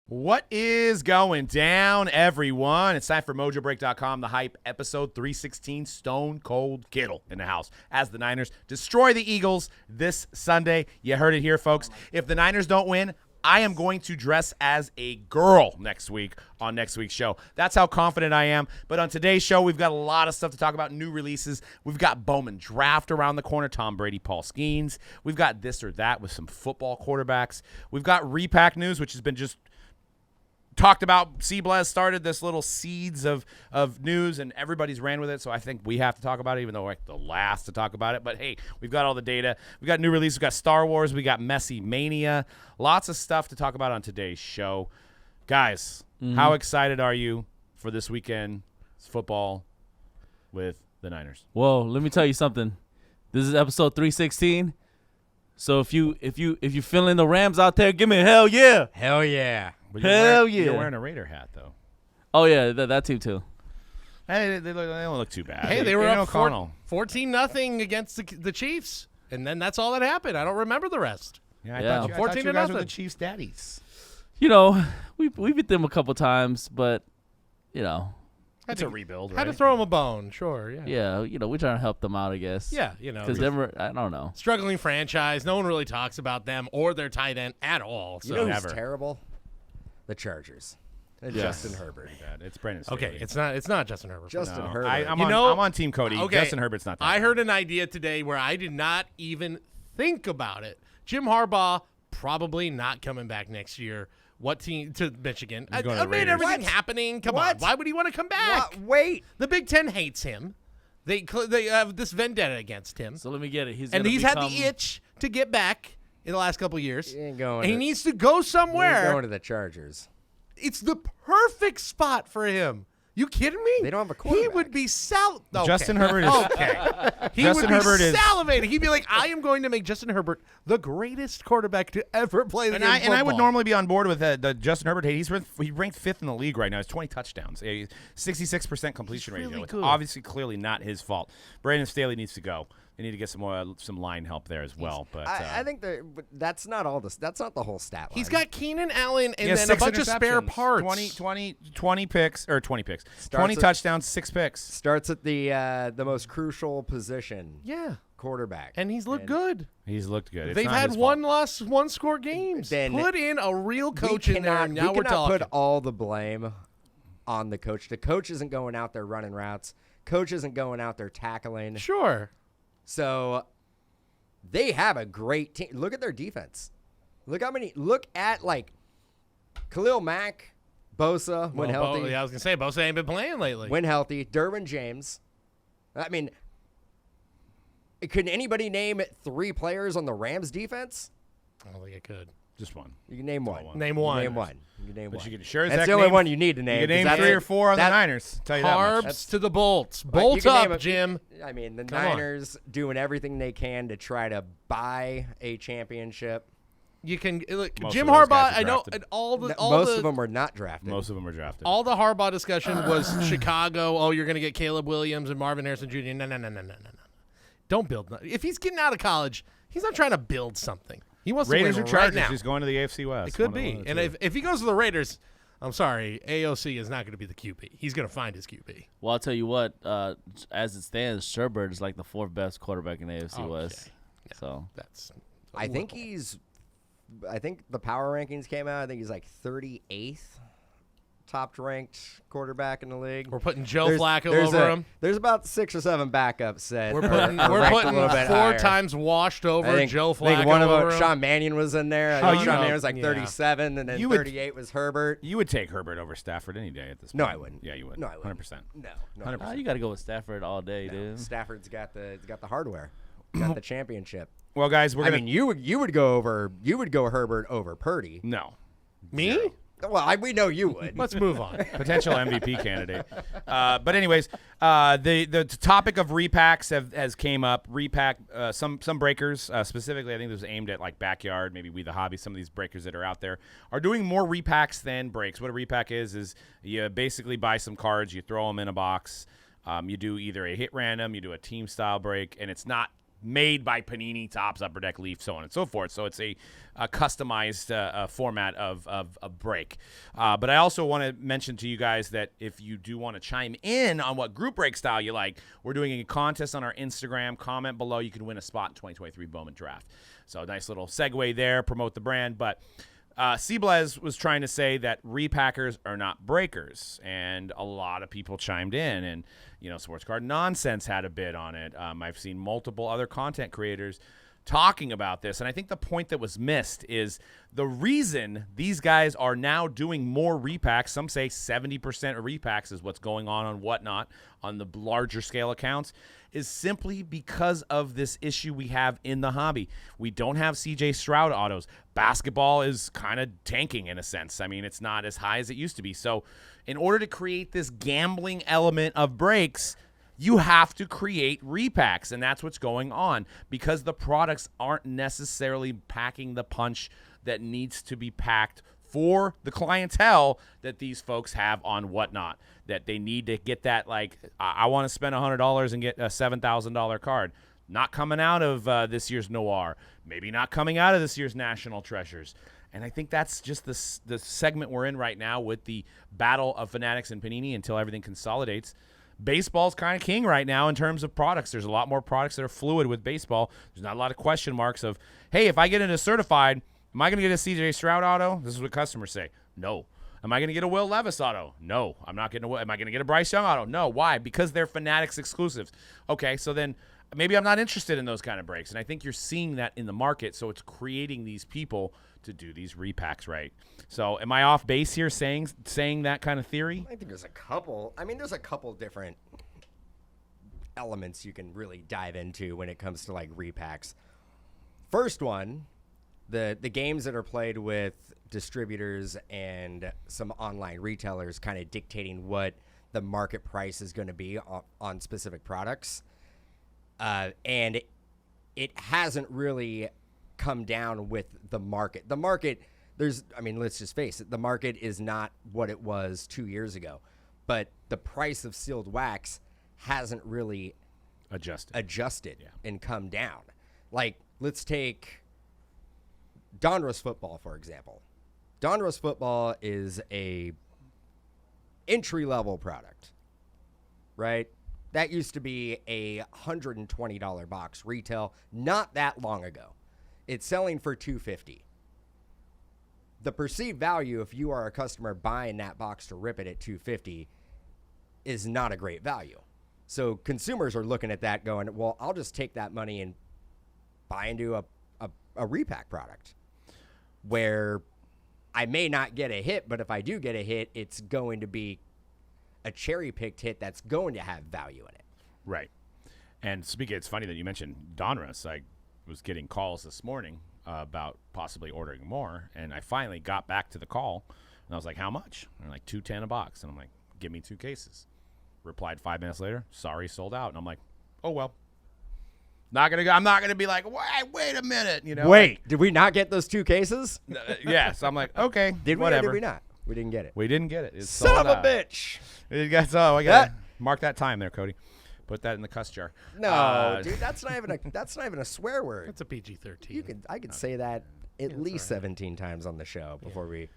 What is going down, everyone? It's time for Mojobreak.com, The Hype, episode 316, Stone Cold Kittle in the house as the Niners destroy the Eagles this Sunday. You heard it here, folks. If the Niners don't win, I am going to dress as a girl next week on next week's show. That's how confident I am. But on today's show, we've got a lot of stuff to talk about, new releases. We've got Bowman Draft around the corner, Tom Brady, Paul Skeens. We've got this or that with some football quarterbacks. We've got Repack news, which has been just talked about. Blaz started this little seeds of news, and everybody's ran with it, so I think we have to talk about it, even though we're like the last to talk about it. But, hey, we've got all the data. We've got new releases. We've got Star Wars. We got Messi Mania. Lots of stuff to talk about on today's show. Guys, how excited are you for this weekend's football with the Niners? Well, let me tell you something. This is episode 316. So if you feeling the Rams out there, give me a hell yeah. Hell yeah. But Hell yeah. You're wearing a Raider hat, though. Oh, yeah, that team too. Hey, they don't look too bad. Hey, they were up O'Connell. 14-0 against the Chiefs, and then that's all that happened. I don't remember the rest. Yeah, I Yeah. thought you 14 guys to were the nothing. Chiefs' daddies. You know, we beat them a couple times, but, you know, That's a rebuild, right? Had to throw them a bone, sure. yeah, we're trying to help them out, I guess. Yeah, Because Denver, I don't know. struggling franchise. No one really talks about them or their tight end at all. So You know who's Never. terrible? The Chargers. And Yes. Justin Herbert. Bad. It's Brandon Staley. okay, it's not Justin Herbert. Justin No, Herbert. I'm You know- on Team Cody. Okay, Justin Herbert's not that I bad. heard an idea today where I did not even think about it. Jim Harbaugh probably not coming back next year. What team to Michigan? He's going to the made Raiders. everything What? happening. Come What? on, why would he want to come back? Wait. The Big Ten hates him. They have this vendetta against him, So let me get it. He's and gonna he's had the become- itch to get back in the last couple of years. He ain't going And he to- needs to go We're somewhere. going to the Chargers. It's the perfect spot for him. You kidding me? They don't have a He quarterback. would be okay. Justin Herbert is okay. He Justin would be Herbert is- salivating. He'd be like, "I am going to make Justin Herbert the greatest quarterback to ever play the And game I, of and I would football." normally be on board with the Justin Herbert. Hey, he ranked 5th in the league right now. He's 20 touchdowns, 66% completion He's ratio. really It's good. obviously clearly not his fault. Brandon Staley needs to go. They need to get some line help there as well. But I think but that's not all this. That's not the whole stat line. He's got Keenan Allen he and has then a 6 bunch of spare interceptions. parts. 20 picks. 20 at- touchdowns, 6 picks. starts at the most crucial position. Yeah, Quarterback. and he's looked good. He's looked good. It's They've not had his one fault. loss, one score games. Then Put in a real coach we in there, cannot, and now we we're cannot talking. put all the blame on the coach. The coach isn't going out there running routes. Coach isn't going out there tackling. Sure. So they have a great team. Look at their defense. Look at like Khalil Mack, Bosa when Well, healthy. I was gonna say Bosa ain't been playing lately. When healthy, Derwin James. I mean, could anybody name 3 players on the Rams defense? I don't think I could. Just one. You can name one. Name one. Name one. You can name But one. you can sure as That's heck the only name- one you need to name. You can name 'cause 3 or 4 on the that- Niners. Tell you that much. Carbs to the bolts. But you Bolt can name up, Jim. I mean, the Come on. Niners doing everything they can to try to buy a championship. You can look. Most Jim of those Harbaugh. guys are I know drafted. and all the Most of them were not drafted. Most of them are drafted. all the Harbaugh discussion was Chicago. Oh, you're going to get Caleb Williams and Marvin Harrison Jr. No. Don't build. If he's getting out of college, he's not trying to build something. He wants Raiders to or win Chargers? right now. He's going to the AFC West. It could One of be. the And two. if he goes to the Raiders, I'm sorry, AOC is not going to be the QB. He's going to find his QB. Well, I'll tell you what, as it stands, Herbert is like the 4th best quarterback in the AFC West. Yeah. So That's. I think the power rankings came out. I think he's like 38th top ranked quarterback in the league. We're putting Joe There's- Flacco there's over a- him. There's about 6 or 7 backups that We're are putting ranked a little bit 4 higher. times washed over I think, Joe I think Flacco one of over them, him. Sean Mannion was in there. I Oh, think you Sean know, Mannion was like yeah. 37, and then You would- 38 was Herbert. You would take Herbert over Stafford any day at this point. No, I wouldn't. Yeah, you would. No, I wouldn't. 100%. No, 100%. you got to go with Stafford all day, dude. Stafford's got the hardware, got the championship. Well, guys, we're I going mean, you would go Herbert over Purdy. No. Me? Well, we know you would. Let's move on. Potential MVP candidate. But anyways, the topic of repacks has came up. Repack, some breakers, specifically I think this was aimed at like Backyard, maybe We The Hobby, some of these breakers that are out there, are doing more repacks than breaks. What a repack is you basically buy some cards, you throw them in a box, you do either a hit random, you do a team style break, and it's not made by Panini, Topps, Upper Deck, Leaf, so on and so forth. So it's a customized format of a break. But I also want to mention to you guys that if you do want to chime in on what group break style you like, we're doing a contest on our Instagram. Comment below. You can win a spot in 2023 Bowman Draft. So nice little segue there, promote the brand. But Seablez was trying to say that repackers are not breakers, and a lot of people chimed in, and Sports Card Nonsense had a bid on it. I've seen multiple other content creators talking about this, and I think the point that was missed is the reason these guys are now doing more repacks. Some say 70% of repacks is what's going on Whatnot on the larger scale accounts, is simply because of this issue we have in the hobby. We don't have CJ Stroud autos. Basketball is kind of tanking in a sense. I mean, it's not as high as it used to be. So in order to create this gambling element of breaks, you have to create repacks, and that's what's going on because the products aren't necessarily packing the punch that needs to be packed for the clientele that these folks have on Whatnot, that they need to get that, like, I want to spend $100 and get a $7,000 card. Not coming out of this year's Noir, maybe not coming out of this year's National Treasures. And I think that's just the segment we're in right now with the battle of Fanatics and Panini until everything consolidates. Baseball's kind of king right now in terms of products. There's a lot more products that are fluid with baseball. There's not a lot of question marks of, hey, if I get into certified, am I going to get a CJ Stroud auto? This is what customers say. No. Am I going to get a Will Levis auto? No. I'm not getting Am I going to get a Bryce Young auto? No. Why? Because they're Fanatics exclusives. Okay, so then maybe I'm not interested in those kind of breaks. And I think you're seeing that in the market, so it's creating these people to do these repacks right. So am I off base here saying that kind of theory? I think there's a couple. I mean, there's a couple different elements you can really dive into when it comes to like repacks. First one, the games that are played with distributors and some online retailers kind of dictating what the market price is going to be on specific products. And it hasn't really come down with the market. The market, let's just face it, the market is not what it was 2 years ago. But the price of sealed wax hasn't really adjusted and come down. Like, let's take Donruss football, for example. Donruss football is a entry-level product, right? That used to be a $120 box retail not that long ago. It's selling for $250. The perceived value, if you are a customer buying that box to rip it at $250, is not a great value. So consumers are looking at that going, well, I'll just take that money and buy into a repack product where I may not get a hit, but if I do get a hit, it's going to be a cherry-picked hit that's going to have value in it. Right. And speaking, it's funny that you mentioned Donruss. I was getting calls this morning about possibly ordering more, and I finally got back to the call, and I was like, how much? And they're like, $210 a box. And I'm like, give me 2 cases. Replied 5 minutes later, sorry, sold out. And I'm like, oh, well. I'm not gonna be like, wait a minute, Wait, did we not get those 2 cases? Yes, I'm like, okay, did we whatever. Or did we not? We didn't get it. We didn't get it. It's Son of a bitch. I gotta mark that time there, Cody. Put that in the cuss jar. No, dude, that's not even a swear word. It's a PG-13. I could say that at least 17 times on the show before we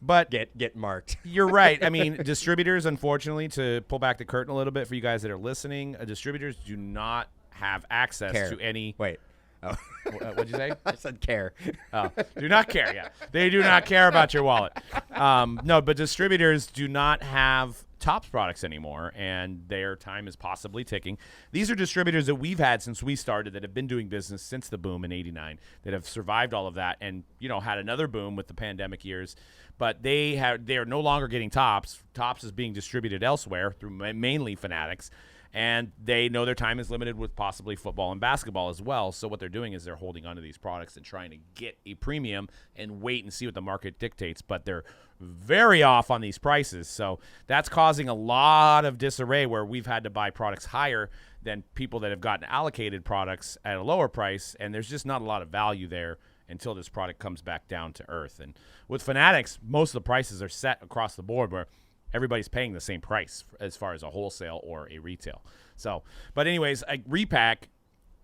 But get marked. You're right. I mean, distributors, unfortunately, to pull back the curtain a little bit for you guys that are listening, distributors do not have access to any. Wait. Oh. What'd you say? I said care. Oh, do not care. Yeah, they do not care about your wallet. No, but distributors do not have Topps products anymore, and their time is possibly ticking. These are distributors that we've had since we started that have been doing business since the boom in '89, that have survived all of that, and had another boom with the pandemic years. But they are no longer getting Topps. Topps is being distributed elsewhere through mainly Fanatics. And they know their time is limited with possibly football and basketball as well. So what they're doing is they're holding onto these products and trying to get a premium and wait and see what the market dictates. But they're very off on these prices. So that's causing a lot of disarray where we've had to buy products higher than people that have gotten allocated products at a lower price. And there's just not a lot of value there until this product comes back down to earth. And with Fanatics, most of the prices are set across the board where everybody's paying the same price as far as a wholesale or a retail. So, but anyways, Repack,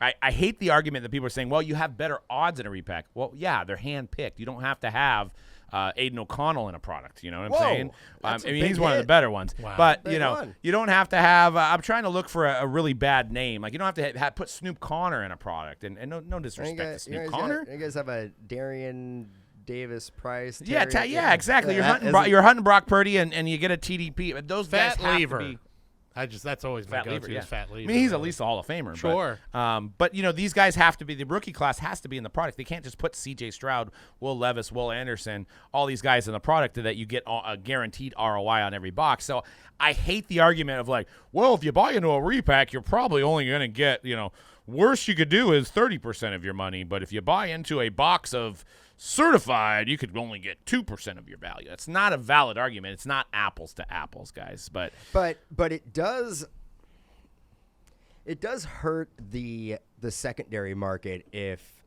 I hate the argument that people are saying, well, you have better odds in a repack. Well, yeah, they're hand-picked. You don't have to have Aiden O'Connell in a product. You know what I'm saying? I mean, he's one of the better ones. Wow. But, Big you know, one. you don't have to have I'm trying to look for a really bad name. Like, you don't have to put Snoop Connor in a product. And no disrespect to Snoop Connor. You guys have a Darian Davis Price. Yeah, Terry- exactly. You're that hunting hunting Brock Purdy, and you get a TDP. But those guys Fat have Lever. to be That's always my Fat go-to Lever, yeah. is Fat Lever. I mean, he's at least a Hall of Famer. Sure. But you know, these guys have to be, the rookie class has to be in the product. They can't just put C.J. Stroud, Will Levis, Will Anderson, all these guys in the product that you get a guaranteed ROI on every box. So I hate the argument of like, well, if you buy into a repack, you're probably only going to get, you know, worst you could do is 30% of your money. But if you buy into a box of certified, you could only get 2% of your value. That's not a valid argument. It's not apples to apples, guys. But it does hurt the secondary market if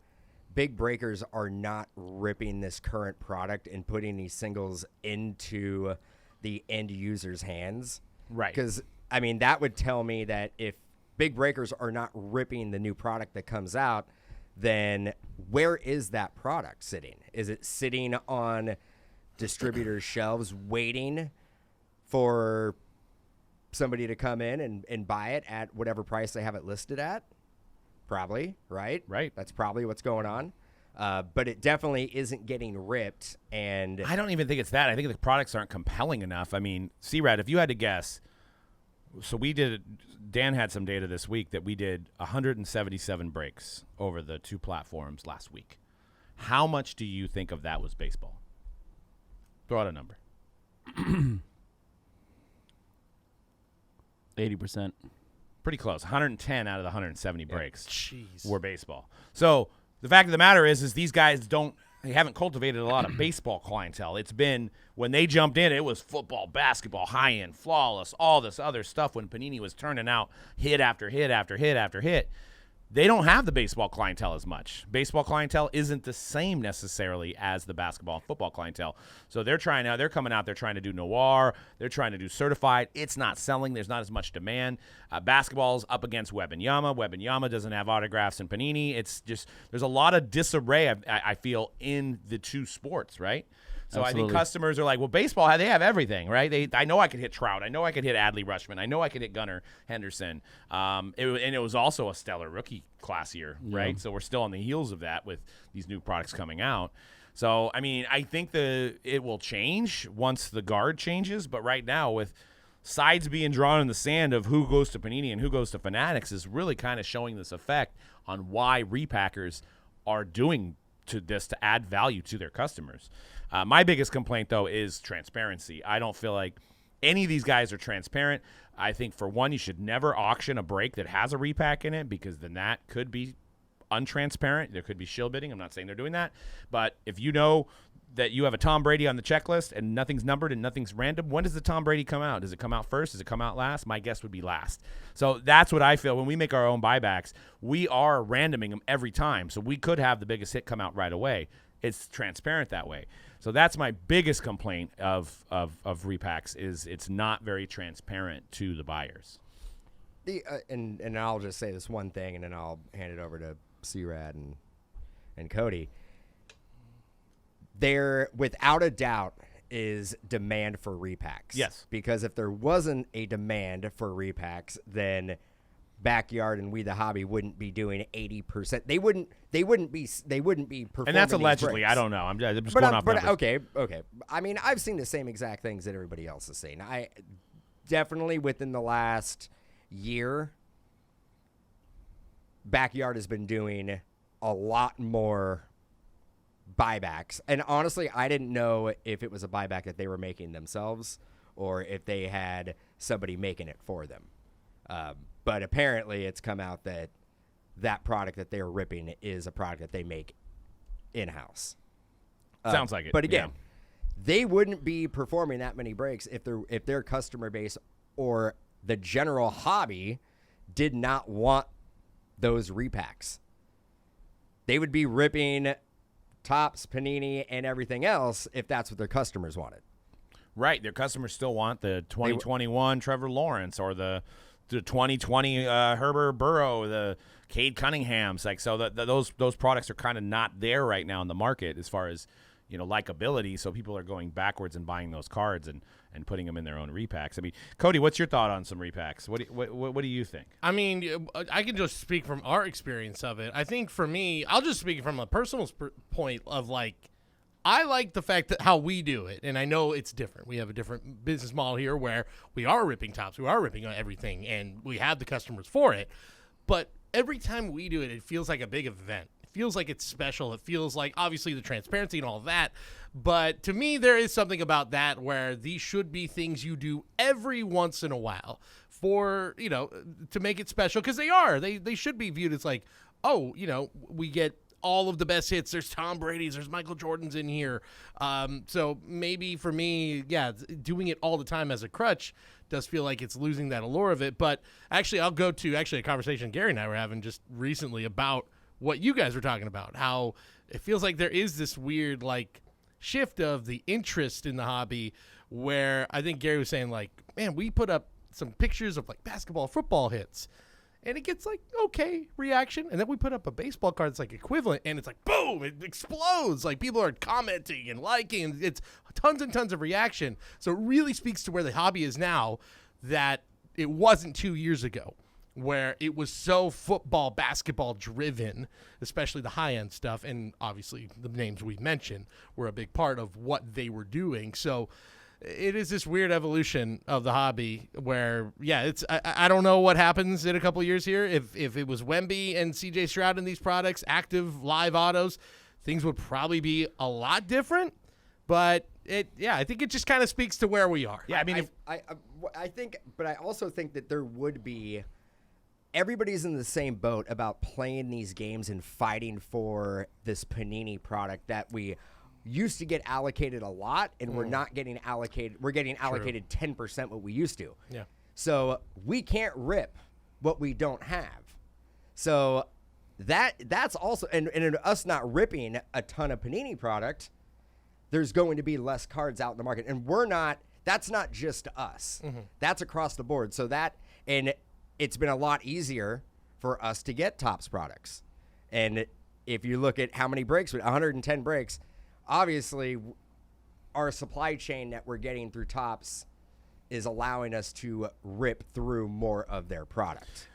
big breakers are not ripping this current product and putting these singles into the end user's hands. Right. Because, I mean, that would tell me that if big breakers are not ripping the new product that comes out, then where is that product sitting? Is it sitting on distributors' shelves waiting for somebody to come in and buy it at whatever price they have it listed at? Probably, right? Right. That's probably what's going on. But it definitely isn't getting ripped. And I don't even think it's that. I think the products aren't compelling enough. I mean, C-Rad, if you had to guess, so Dan had some data this week that we did 177 breaks over the two platforms last week. How much do you think of that was baseball? Throw out a number. 80%. Pretty close. 110 out of the 170 breaks Jeez. were baseball. So the fact of the matter is these guys they haven't cultivated a lot of baseball clientele. It's been, when they jumped in, it was football, basketball, high-end, flawless, all this other stuff when Panini was turning out hit after hit after hit after hit. They don't have the baseball clientele as much. Baseball clientele isn't the same necessarily as the basketball and football clientele. So they're coming out, they're trying to do noir, they're trying to do certified. It's not selling. There's not as much demand. Basketball's up against Wembanyama. Wembanyama doesn't have autographs in Panini. It's just, there's a lot of disarray, I feel, in the two sports, right? So Absolutely. I think customers are like, well, baseball, they have everything, right? I know I could hit Trout. I know I could hit Adley Rutschman. I know I could hit Gunnar Henderson. It was also a stellar rookie class year, right? So we're still on the heels of that with these new products coming out. So, I mean, I think it will change once the guard changes. But right now, with sides being drawn in the sand of who goes to Panini and who goes to Fanatics, is really kind of showing this effect on why repackers are doing to this to add value to their customers. My biggest complaint, though, is transparency. I don't feel like any of these guys are transparent. I think, for one, you should never auction a break that has a repack in it, because then that could be untransparent. There could be shill bidding. I'm not saying they're doing that. But if you know that you have a Tom Brady on the checklist and nothing's numbered and nothing's random, when does the Tom Brady come out? Does it come out first? Does it come out last? My guess would be last. So that's what I feel. When we make our own buybacks, we are randoming them every time. So we could have the biggest hit come out right away. It's transparent that way. So that's my biggest complaint of repacks, is it's not very transparent to the buyers. And I'll just say this one thing, and then I'll hand it over to C-Rad and Cody. There, without a doubt, is demand for repacks. Yes. Because if there wasn't a demand for repacks, then Backyard and We the Hobby wouldn't be doing 80%. They wouldn't be performing. And that's these allegedly. breaks. I don't know. I'm just going off numbers. Okay. I mean, I've seen the same exact things that everybody else is seeing. I definitely, within the last year, Backyard has been doing a lot more buybacks. And honestly, I didn't know if it was a buyback that they were making themselves or if they had somebody making it for them. But apparently it's come out that that product that they're ripping is a product that they make in-house. Sounds like it. But again, yeah. they wouldn't be performing that many breaks if their customer base or the general hobby did not want those repacks. They would be ripping Topps, Panini, and everything else if that's what their customers wanted. Right. Their customers still want the 2021 Trevor Lawrence or the 2020 Herbert Burrow, the Cade Cunninghams, like so those products are kind of not there right now in the market as far as likability. So people are going backwards and buying those cards and putting them in their own repacks. I mean, Cody, what's your thought on some repacks? What do you think? I mean, I can just speak from our experience of it. I think for me, I'll just speak from a personal point of like, I like the fact that how we do it, and I know it's different. We have a different business model here where we are ripping tops, we are ripping on everything, and we have the customers for it. But every time we do it, it feels like a big event. It feels like it's special. It feels like, obviously, the transparency and all that. But to me, there is something about that where these should be things you do every once in a while for, to make it special, because they are. They should be viewed as like, oh, we get all of the best hits. There's Tom Brady's, there's Michael Jordan's in here. So maybe for me, doing it all the time as a crutch does feel like it's losing that allure of it. But actually, I'll go to a conversation Gary and I were having just recently about what you guys were talking about, how it feels like there is this weird like shift of the interest in the hobby where I think Gary was saying like, man, we put up some pictures of like basketball, football hits, and it gets like okay reaction, and then we put up a baseball card that's like equivalent, and it's like boom, it explodes. Like people are commenting and liking, and it's tons and tons of reaction. So it really speaks to where the hobby is now that it wasn't 2 years ago, where it was so football, basketball driven, especially the high end stuff, and obviously the names we've mentioned were a big part of what they were doing. So it is this weird evolution of the hobby where, it's I don't know what happens in a couple of years here. If it was Wemby and CJ Stroud in these products, active live autos, things would probably be a lot different. But I think it just kind of speaks to where we are. Yeah, I mean, I think, but I also think that there would be. Everybody's in the same boat about playing these games and fighting for this Panini product that we used to get allocated a lot, and we're not getting allocated. We're getting allocated 10% what we used to. Yeah. So we can't rip what we don't have. So that's also, and us not ripping a ton of Panini product, there's going to be less cards out in the market. And that's not just us. Mm-hmm. That's across the board. So and it's been a lot easier for us to get Topps products. And if you look at how many breaks, 110 breaks, obviously our supply chain that we're getting through Topps is allowing us to rip through more of their product.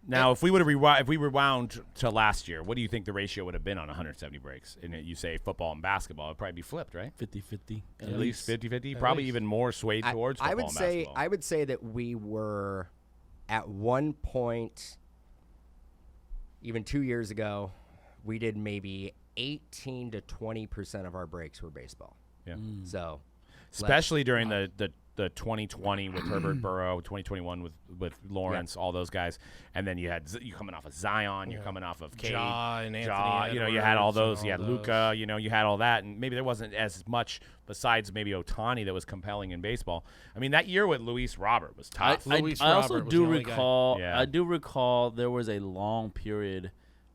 Now, if we rewound to last year, what do you think the ratio would have been on 170 breaks? And you say football and basketball, it'd probably be flipped, right? 50-50. At least 50-50, probably even more swayed towards football and basketball. I would say that we were at one point, even 2 years ago, we did maybe 18 to 20% of our breaks were baseball. Yeah. So, especially during the 2020 with Herbert Burrow, 2021 with Lawrence, all those guys, and then you coming off of Zion, you're coming off of Cade, Ja and Anthony. You had all those, you had Luka, you had all that, and maybe there wasn't as much besides maybe Ohtani that was compelling in baseball. I mean, that year with Luis Robert was tough. I also do recall. I do recall there was a long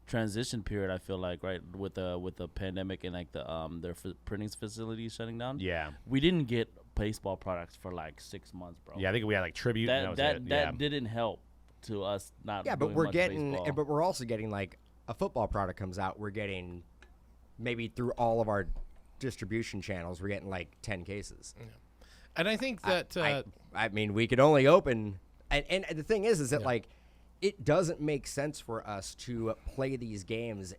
transition period. I feel like with the pandemic and like their printing facilities shutting down. Yeah, we didn't get baseball products for like 6 months, bro. Yeah, I think we had like tribute. That didn't help to us not. Yeah, but doing we're much getting, baseball. but we're also getting like a football product comes out. We're getting maybe through all of our distribution channels, we're getting like 10 cases. Yeah. And I think that I mean, we could only open, and the thing is that like it doesn't make sense for us to play these games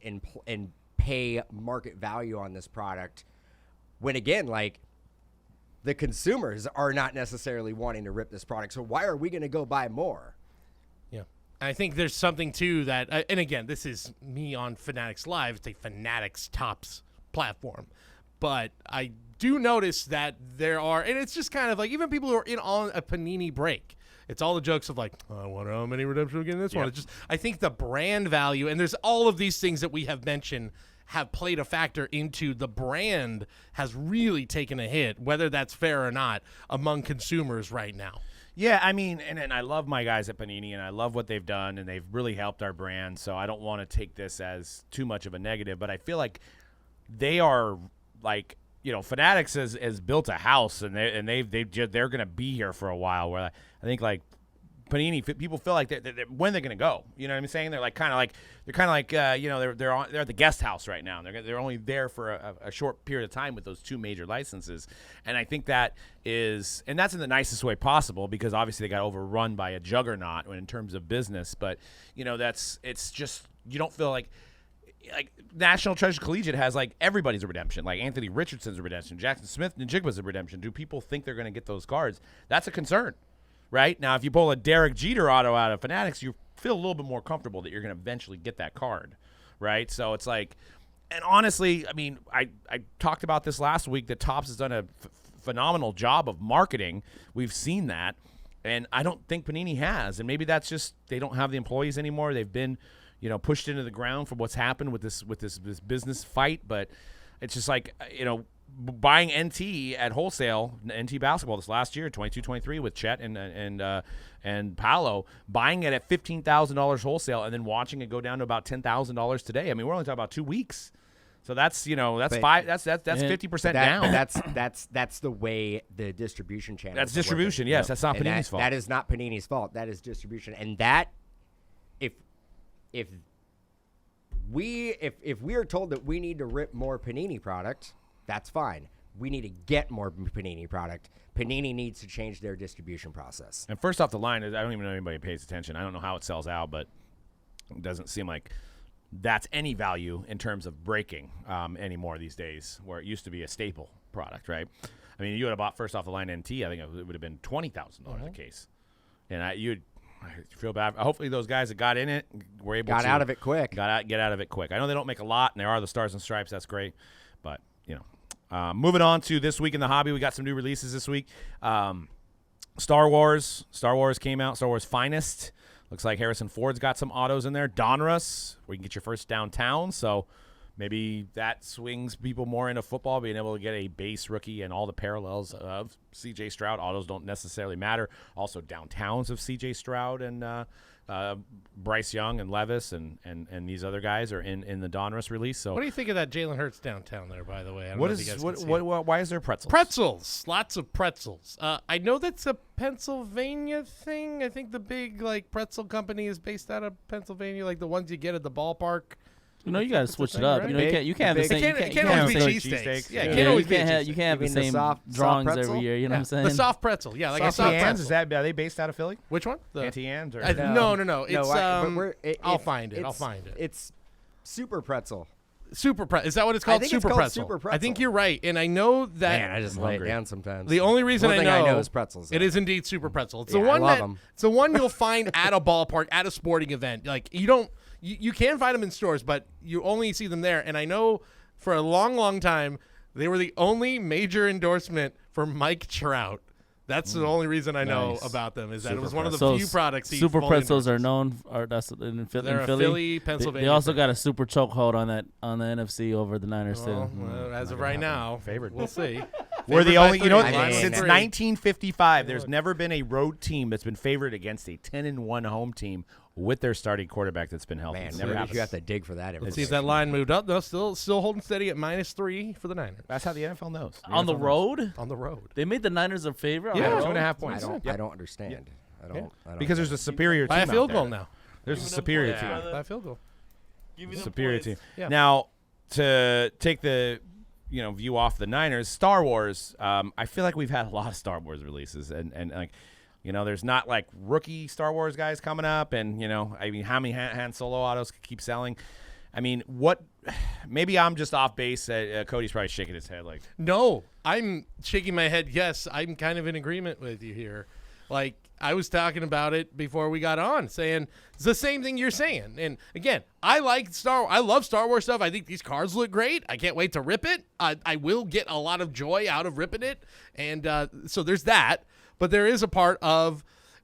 and pay market value on this product when again like. The consumers are not necessarily wanting to rip this product, so why are we going to go buy more? Yeah. I think there's something, too, that and again, this is me on Fanatics Live. It's a Fanatics Topps platform. But I do notice that there are, and it's just kind of like, even people who are in on a Panini break, it's all the jokes of like, I wonder how many redemptions we get in this one. It's just, I think the brand value, and there's all of these things that we have mentioned have played a factor into the brand has really taken a hit, whether that's fair or not, among consumers right now. Yeah, I mean, and I love my guys at Panini, and I love what they've done, and they've really helped our brand, so I don't want to take this as too much of a negative, but I feel like they are like, Fanatics has built a house, and they're going to be here for a while, where I think like Panini, people feel like they're when they're going to go. You know what I'm saying? They're kind of like they're at the guest house right now. They're only there for a short period of time with those 2 major licenses, and I think that's in the nicest way possible, because obviously they got overrun by a juggernaut in terms of business. But it's just, you don't feel like National Treasure Collegiate has everybody's a redemption. Like Anthony Richardson's a redemption, Jackson Smith Njigba's a redemption. Do people think they're going to get those cards? That's a concern. Right? Now, if you pull a Derek Jeter auto out of Fanatics, you feel a little bit more comfortable that you're going to eventually get that card, right? So it's and honestly, I mean, I talked about this last week that Topps has done a phenomenal job of marketing. We've seen that, and I don't think Panini has. And maybe that's just they don't have the employees anymore. They've been, pushed into the ground for what's happened with this business fight. But it's just buying NT at wholesale, NT basketball this last year, 22-23 with Chet and Paolo, buying it at $15,000 wholesale and then watching it go down to about $10,000 today. I mean, we're only talking about 2 weeks, so that's 50% down. But that's the way the distribution channel. That's distribution. Yes, that's not Panini's fault. That is not Panini's fault. That is distribution, and that if we are told that we need to rip more Panini product, that's fine. We need to get more Panini product. Panini needs to change their distribution process. And first off the line, I don't even know anybody pays attention. I don't know how it sells out, but it doesn't seem like that's any value in terms of breaking anymore these days, where it used to be a staple product, right? I mean, you would have bought first off the line NT, I think it would have been $20,000 a case. And I feel bad. Hopefully those guys that got in it were able to get out of it quick. Get out of it quick. I know they don't make a lot, and there are the Stars and Stripes. That's great. But, moving on to this week in the hobby, we got some new releases this week. Star Wars came out. Star Wars Finest. Looks like Harrison Ford's got some autos in there. Donruss, where you can get your first downtown. So maybe that swings people more into football, being able to get a base rookie and all the parallels of C.J. Stroud. Autos don't necessarily matter. Also downtowns of C.J. Stroud and Bryce Young and Levis and these other guys are in the Donruss release. So what do you think of that Jalen Hurts downtown there, by the way? Why is there pretzels? Pretzels. Lots of pretzels. I know that's a Pennsylvania thing. I think the big pretzel company is based out of Pennsylvania, like the ones you get at the ballpark. You gotta switch it up. Right? You can't have the same. It can't always be cheesesteaks. Yeah, it can't always be cheesesteaks. You can't have the same drawings every year. You know what I'm saying? The soft pretzel. Yeah, like soft a soft pretzel. Is that, are they based out of Philly? Which one? Auntie Anne's? No. It's I'll find it. It's Super Pretzel. Super Pretzel. Is that what it's called? I think Super it's called Pretzel. Super Pretzel. I think you're right, and I know that. Man, I just lay it down sometimes. The only reason I know is pretzels. It is indeed Super Pretzel. It's Yeah, the one I love them. It's the one you'll find at a ballpark, at a sporting event. Like you can find them in stores, but you only see them there. And I know for a long, long time they were the only major endorsement for Mike Trout. That's the only reason I know about them, is that it was one of the few products. Super Pretzels are known. That's in Philly. They're a Philly, Pennsylvania. They also got a super chokehold on the NFC over the Niners too. Well, as of right now, favored. We'll see. We're the only. Since Since 1955, there's never been a road team that's been favored against a 10-1 home team with their starting quarterback that's been healthy. Man, never you have to dig for that. Let's see if that line moved up. No, still holding steady at -3 for the Niners. That's how the NFL knows. On the road? On the road. They made the Niners a favorite? Yeah, 2.5 points. I don't understand. I don't because there's a superior team by a field out there. goal now. There's a superior team. By a field goal. Superior team. Yeah. Now, to take the view off the Niners, Star Wars, I feel like we've had a lot of Star Wars releases, and like, there's not like rookie Star Wars guys coming up, and I mean, how many Han Solo autos could keep selling? I mean, maybe I'm just off base. Cody's probably shaking his head like. No, I'm shaking my head. Yes, I'm kind of in agreement with you here. Like, I was talking about it before we got on, saying it's the same thing you're saying. And again, I love Star Wars stuff. I think these cards look great. I can't wait to rip it. I will get a lot of joy out of ripping it. And so there's that. But there is a part of,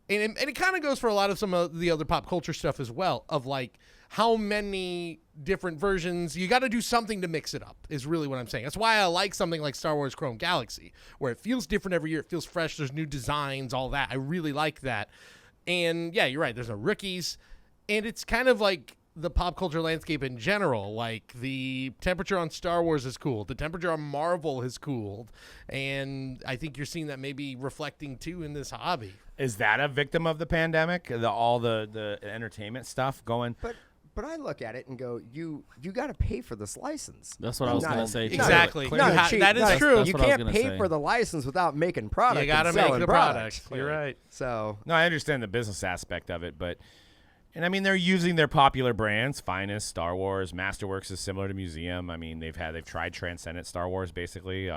and it kind of goes for a lot of some of the other pop culture stuff as well, of like how many different versions. You got to do something to mix it up is really what I'm saying. That's why I like something like Star Wars Chrome Galaxy, where it feels different every year. It feels fresh. There's new designs, all that. I really like that. And yeah, you're right. There's no rookies. And it's kind of like the pop culture landscape in general. Like, the temperature on Star Wars is cooled. The temperature on Marvel has cooled. And I think you're seeing that maybe reflecting, too, in this hobby. Is that a victim of the pandemic? All the entertainment stuff going? But I look at it and go, you got to pay for this license. That's what I was going to say. Exactly. That is true. You can't pay for the license without making product. You got to make the product. You're right. So no, I understand the business aspect of it, but and I mean they're using their popular brands, Finest, Star Wars, Masterworks is similar to Museum. I mean they've tried Transcendent Star Wars basically.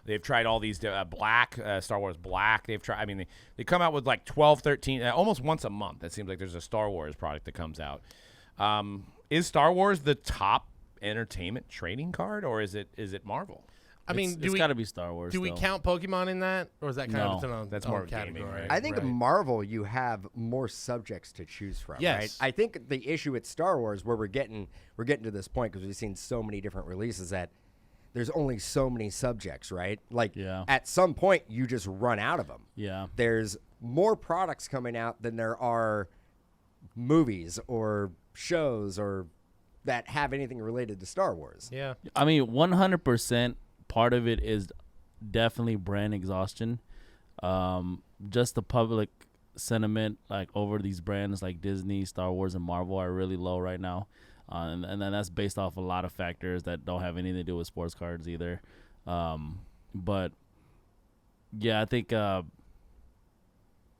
They've tried all these Black, Star Wars Black. They've tried. I mean they come out with like 12, 13, almost once a month. It seems like there's a Star Wars product that comes out. Is Star Wars the top entertainment trading card, or is it Marvel? I mean, it's got to be Star Wars. Do we count Pokemon in that, or is that kind of its own that's more category? gaming, right? I think Marvel, you have more subjects to choose from. Yes. Right? I think the issue with Star Wars, where we're getting to this point because we've seen so many different releases that there's only so many subjects, right? Like at some point you just run out of them. Yeah. There's more products coming out than there are movies or shows or that have anything related to Star Wars. Yeah. I mean, 100% part of it is definitely brand exhaustion. Just the public sentiment like over these brands like Disney, Star Wars, and Marvel are really low right now. And then that's based off a lot of factors that don't have anything to do with sports cards either. But yeah, I think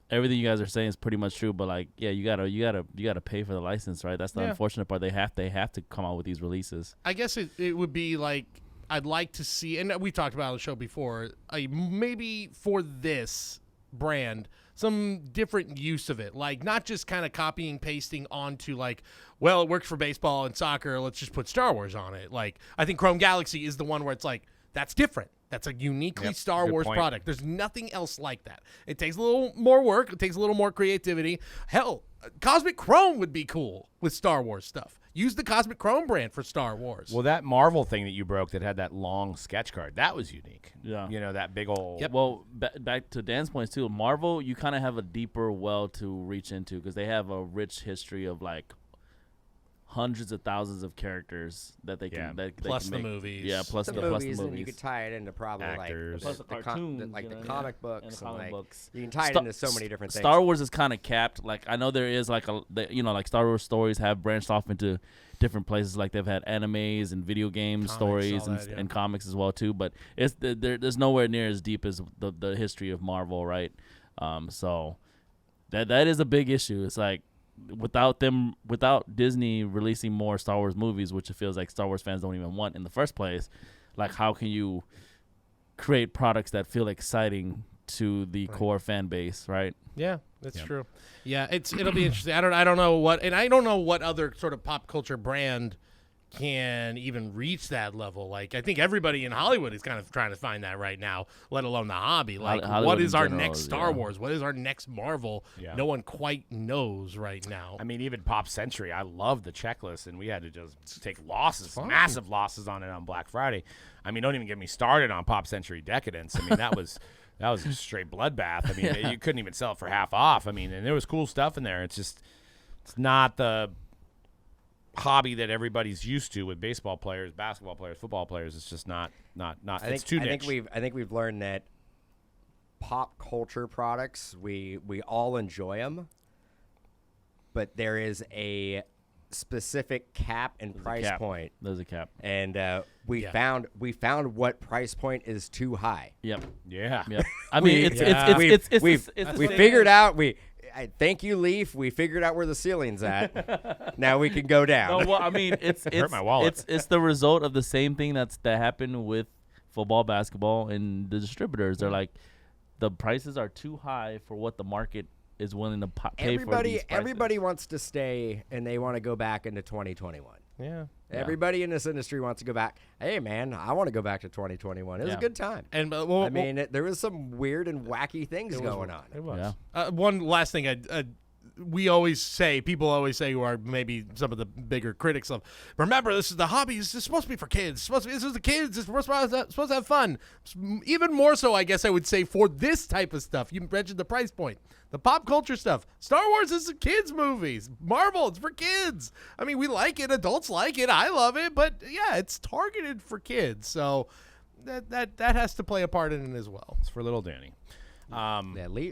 everything you guys are saying is pretty much true, but like, yeah, you gotta pay for the license, right? That's the unfortunate part. They have to come out with these releases. I guess it would be like, I'd like to see, and we talked about it on the show before, maybe for this brand, some different use of it, like not just kind of copying, pasting onto like, well, it works for baseball and soccer, let's just put Star Wars on it. Like, I think Chrome Galaxy is the one where it's like, that's different. That's a uniquely Star Wars product. There's nothing else like that. It takes a little more work. It takes a little more creativity. Hell, Cosmic Chrome would be cool with Star Wars stuff. Use the Cosmic Chrome brand for Star Wars. Well, that Marvel thing that you broke that had that long sketch card, that was unique. Yeah. You know, that big old... Yep. Well, back to Dan's points, too. Marvel, you kind of have a deeper well to reach into because they have a rich history of, like, hundreds of thousands of characters that they can plus they the can make. movies. Yeah, plus the movies. And you could tie it into probably actors. Plus the cartoons, like the comic books. And the comic books. You can tie it into so many different things. Star Wars is kind of capped. Like, I know there is like like Star Wars stories have branched off into different places. Like they've had animes and video game stories and comics as well too. But it's there's nowhere near as deep as the history of Marvel, right? So that is a big issue. It's like, without Disney releasing more Star Wars movies, which it feels like Star Wars fans don't even want in the first place, like how can you create products that feel exciting to the core fan base, right? Yeah, that's true. Yeah, it'll be interesting. I don't know what other sort of pop culture brand can even reach that level. Like, I think everybody in Hollywood is kind of trying to find that right now, let alone the hobby. Like, Hollywood what is our general, next Star Wars? What is our next Marvel? Yeah. No one quite knows right now. I mean, even Pop Century, I love the checklist, and we had to just take losses, massive losses on it on Black Friday. I mean, don't even get me started on Pop Century Decadence. I mean, that was a straight bloodbath. I mean, you couldn't even sell it for half off. I mean, and there was cool stuff in there. It's not the hobby that everybody's used to with baseball players, basketball players, football players. It's just not. It's too niche. I think we've learned that pop culture products, we all enjoy them, but there is a specific cap and price point. There's a cap, and we found what price point is too high. Yep. Yeah. Yep. I mean, we figured out. Thank you, Leaf. We figured out where the ceiling's at. Now we can go down. No, well, I mean, it's hurt my wallet. It's the result of the same thing that happened with football, basketball, and the distributors. They're like, the prices are too high for what the market is willing to pay for these prices. Everybody wants to stay, and they want to go back into 2021. Yeah. Everybody in this industry wants to go back. Hey, man, I want to go back to 2021. It was a good time. And I mean, there was some weird and wacky things going on. It was. Yeah. One last thing people always say who are maybe some of the bigger critics of, remember, this is the hobby. This is supposed to be for kids. This is the kids. It's supposed to have fun. Even more so, I guess I would say, for this type of stuff. You mentioned the price point. The pop culture stuff. Star Wars is a kids' movies. Marvel, it's for kids. I mean, we like it. Adults like it. I love it. But, yeah, it's targeted for kids. So that has to play a part in it as well. It's for little Danny.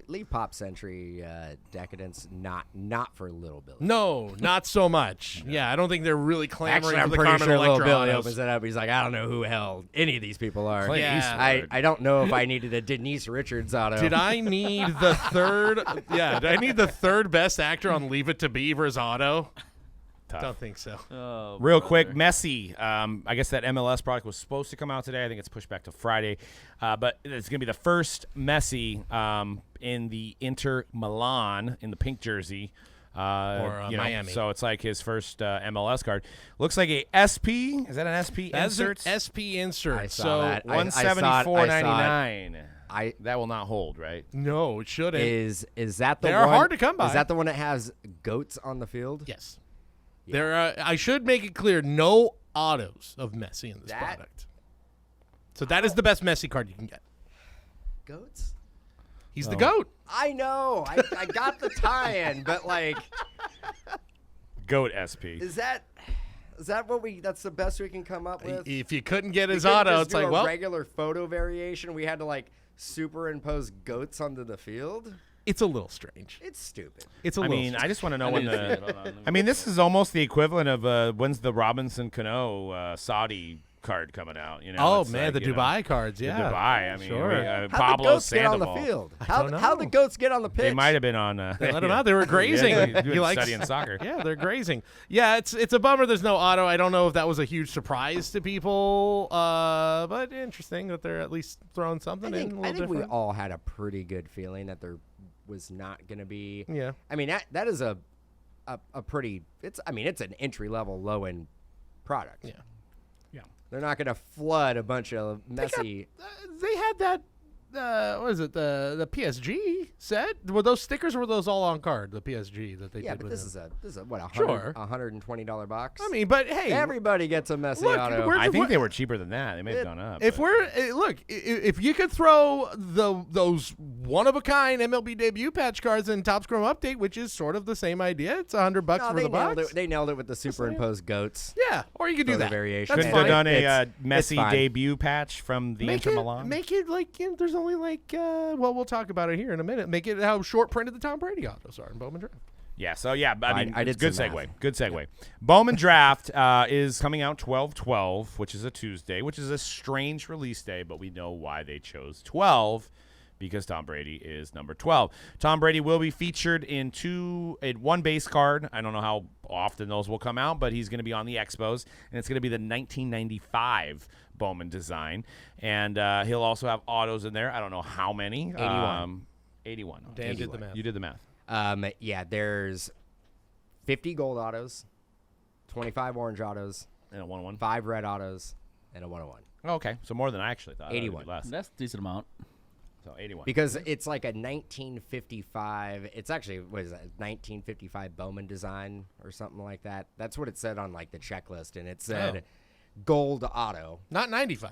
Leave Pop Century decadence not for Little Billy. No, not so much. Yeah, I don't think they're really clamoring Actually, I'm for the pretty Carmen sure Little Electra Billy autos. opens it up. He's like, I don't know who hell any of these people are. Clint Eastwood. I don't know if I needed a Denise Richards auto. Did I need the third? Yeah, did I need the third best actor on Leave It to Beaver's auto? Tough. Don't think so. Oh, Real brother. quick, Messi. I guess that MLS product was supposed to come out today. I think it's pushed back to Friday. But it's going to be the first Messi in the Inter Milan in the pink jersey. Or Miami. So it's like his first MLS card. Looks like a SP. Is that an SP insert? SP insert. I saw So that. $174.99. That will not hold, right? no, it shouldn't. Is that the They one? are hard to come by. Is that the one that has goats on the field? Yes. There are. I should make it clear, no autos of Messi in this product. So that is the best Messi card you can get. Goats? He's the GOAT. I know. I got the tie-in, but like, Goat SP. is that what that's the best we can come up with? If you couldn't get his We couldn't auto, just it's do like, a well, regular photo variation. We had to like superimpose goats onto the field. it's a little strange. It's stupid. It's a I little mean, strange. I just want to know I when need to see it. the. Hold on. I mean, this is almost the equivalent of when's the Robinson Cano Saudi card coming out? You know. Oh, It's man, like, the you know, Dubai cards, the yeah. Dubai. I mean, Sure. How'd the Pablo goats get on the Sandoval. field? don't How'd the know. goats get on the pitch? They might have been on. They let him out. They were grazing. Yeah, He likes- studying soccer. Yeah, they're grazing. Yeah, it's a bummer there's no auto. I don't know if that was a huge surprise to people, but interesting that they're at least throwing something in a little I think we different. all had a pretty good feeling that there was not going to be. Yeah. I mean, that is a pretty. It's an entry level, low end product. Yeah. They're not going to flood a bunch of messy. They had that. What is it? The PSG set. Were those stickers or were those all on card? The PSG that they Yeah, did. but with this him? is a what Sure. $120 box. I mean, but hey, everybody gets a messy look, auto. we're- I think they were cheaper than that. They may have It- gone up. if but- we're look, if you could throw those one of a kind MLB debut patch cards in Top Scrum Update, which is sort of the same idea, it's $100 No, for they the nailed box. it. They nailed it with the superimposed goats. Yeah, or you could do Further that. variation. That's couldn't have fine. done a It's Messi fine. debut patch from the Inter Milan. Make it like there's only like well, we'll talk about it here in a minute. Make it how short printed the Tom Brady autos are in Bowman Draft. Yeah, so yeah, I mean, I did it's good some segue. math. Good segue. Bowman Draft is coming out 12/12, which is a Tuesday, which is a strange release day, but we know why they chose 12 because Tom Brady is number 12. Tom Brady will be featured in one base card. I don't know how often those will come out, but he's going to be on the Expos, and it's going to be the 1995 Bowman design, and he'll also have autos in there. I don't know how many. 81. 81. Dan did the math. You did the math. Yeah, there's 50 gold autos, 25 orange autos, And a 101. 5 red autos, and a 101. Oh, okay, so more than I actually thought. 81. Less. That's a decent amount. So 81. Because it's like a 1955. It's actually, what is that, 1955 Bowman design or something like that. That's what it said on like the checklist, and it said gold auto. Not 95.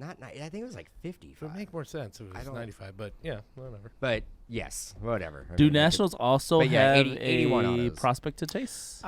I think it was like It 55. would make more sense if it was don't- 95, but yeah, whatever. But yes, whatever. I Do mean, Nationals also but yeah, have 81 a autos. prospect to chase?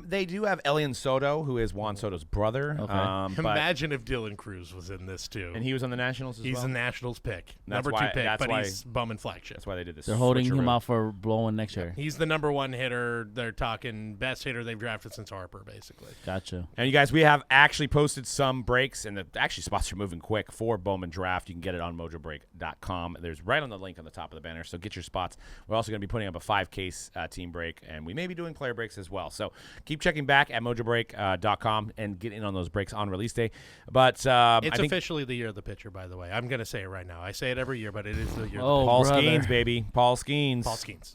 They do have Elian Soto, who is Juan Soto's brother. Okay. But, Imagine if Dylan Cruz was in this too. and he was on the Nationals as He's well. the Nationals pick, That's number why- 2 pick, that's but why- he's Bowman flagship. That's why they did this. They're holding him switcheroo. out for blowing next year. He's the number 1 hitter. They're talking best hitter they've drafted since Harper, basically. Gotcha. And you guys, we have actually posted some breaks, and the spots are moving quick for Bowman Draft. You can get it on Mojobreak.com. There's right on the link on the top of the banner, so get your spots. We're also going to be putting up a 5-case team break, and we may be doing player breaks as well. So keep checking back at Mojobreak.com and get in on those breaks on release day. But I It's think officially the year of the pitcher, by the way. I'm going to say it right now. I say it every year, but it is the year Oh, of Paul brother. Skeens, baby. Paul Skeens. the Paul Skeens.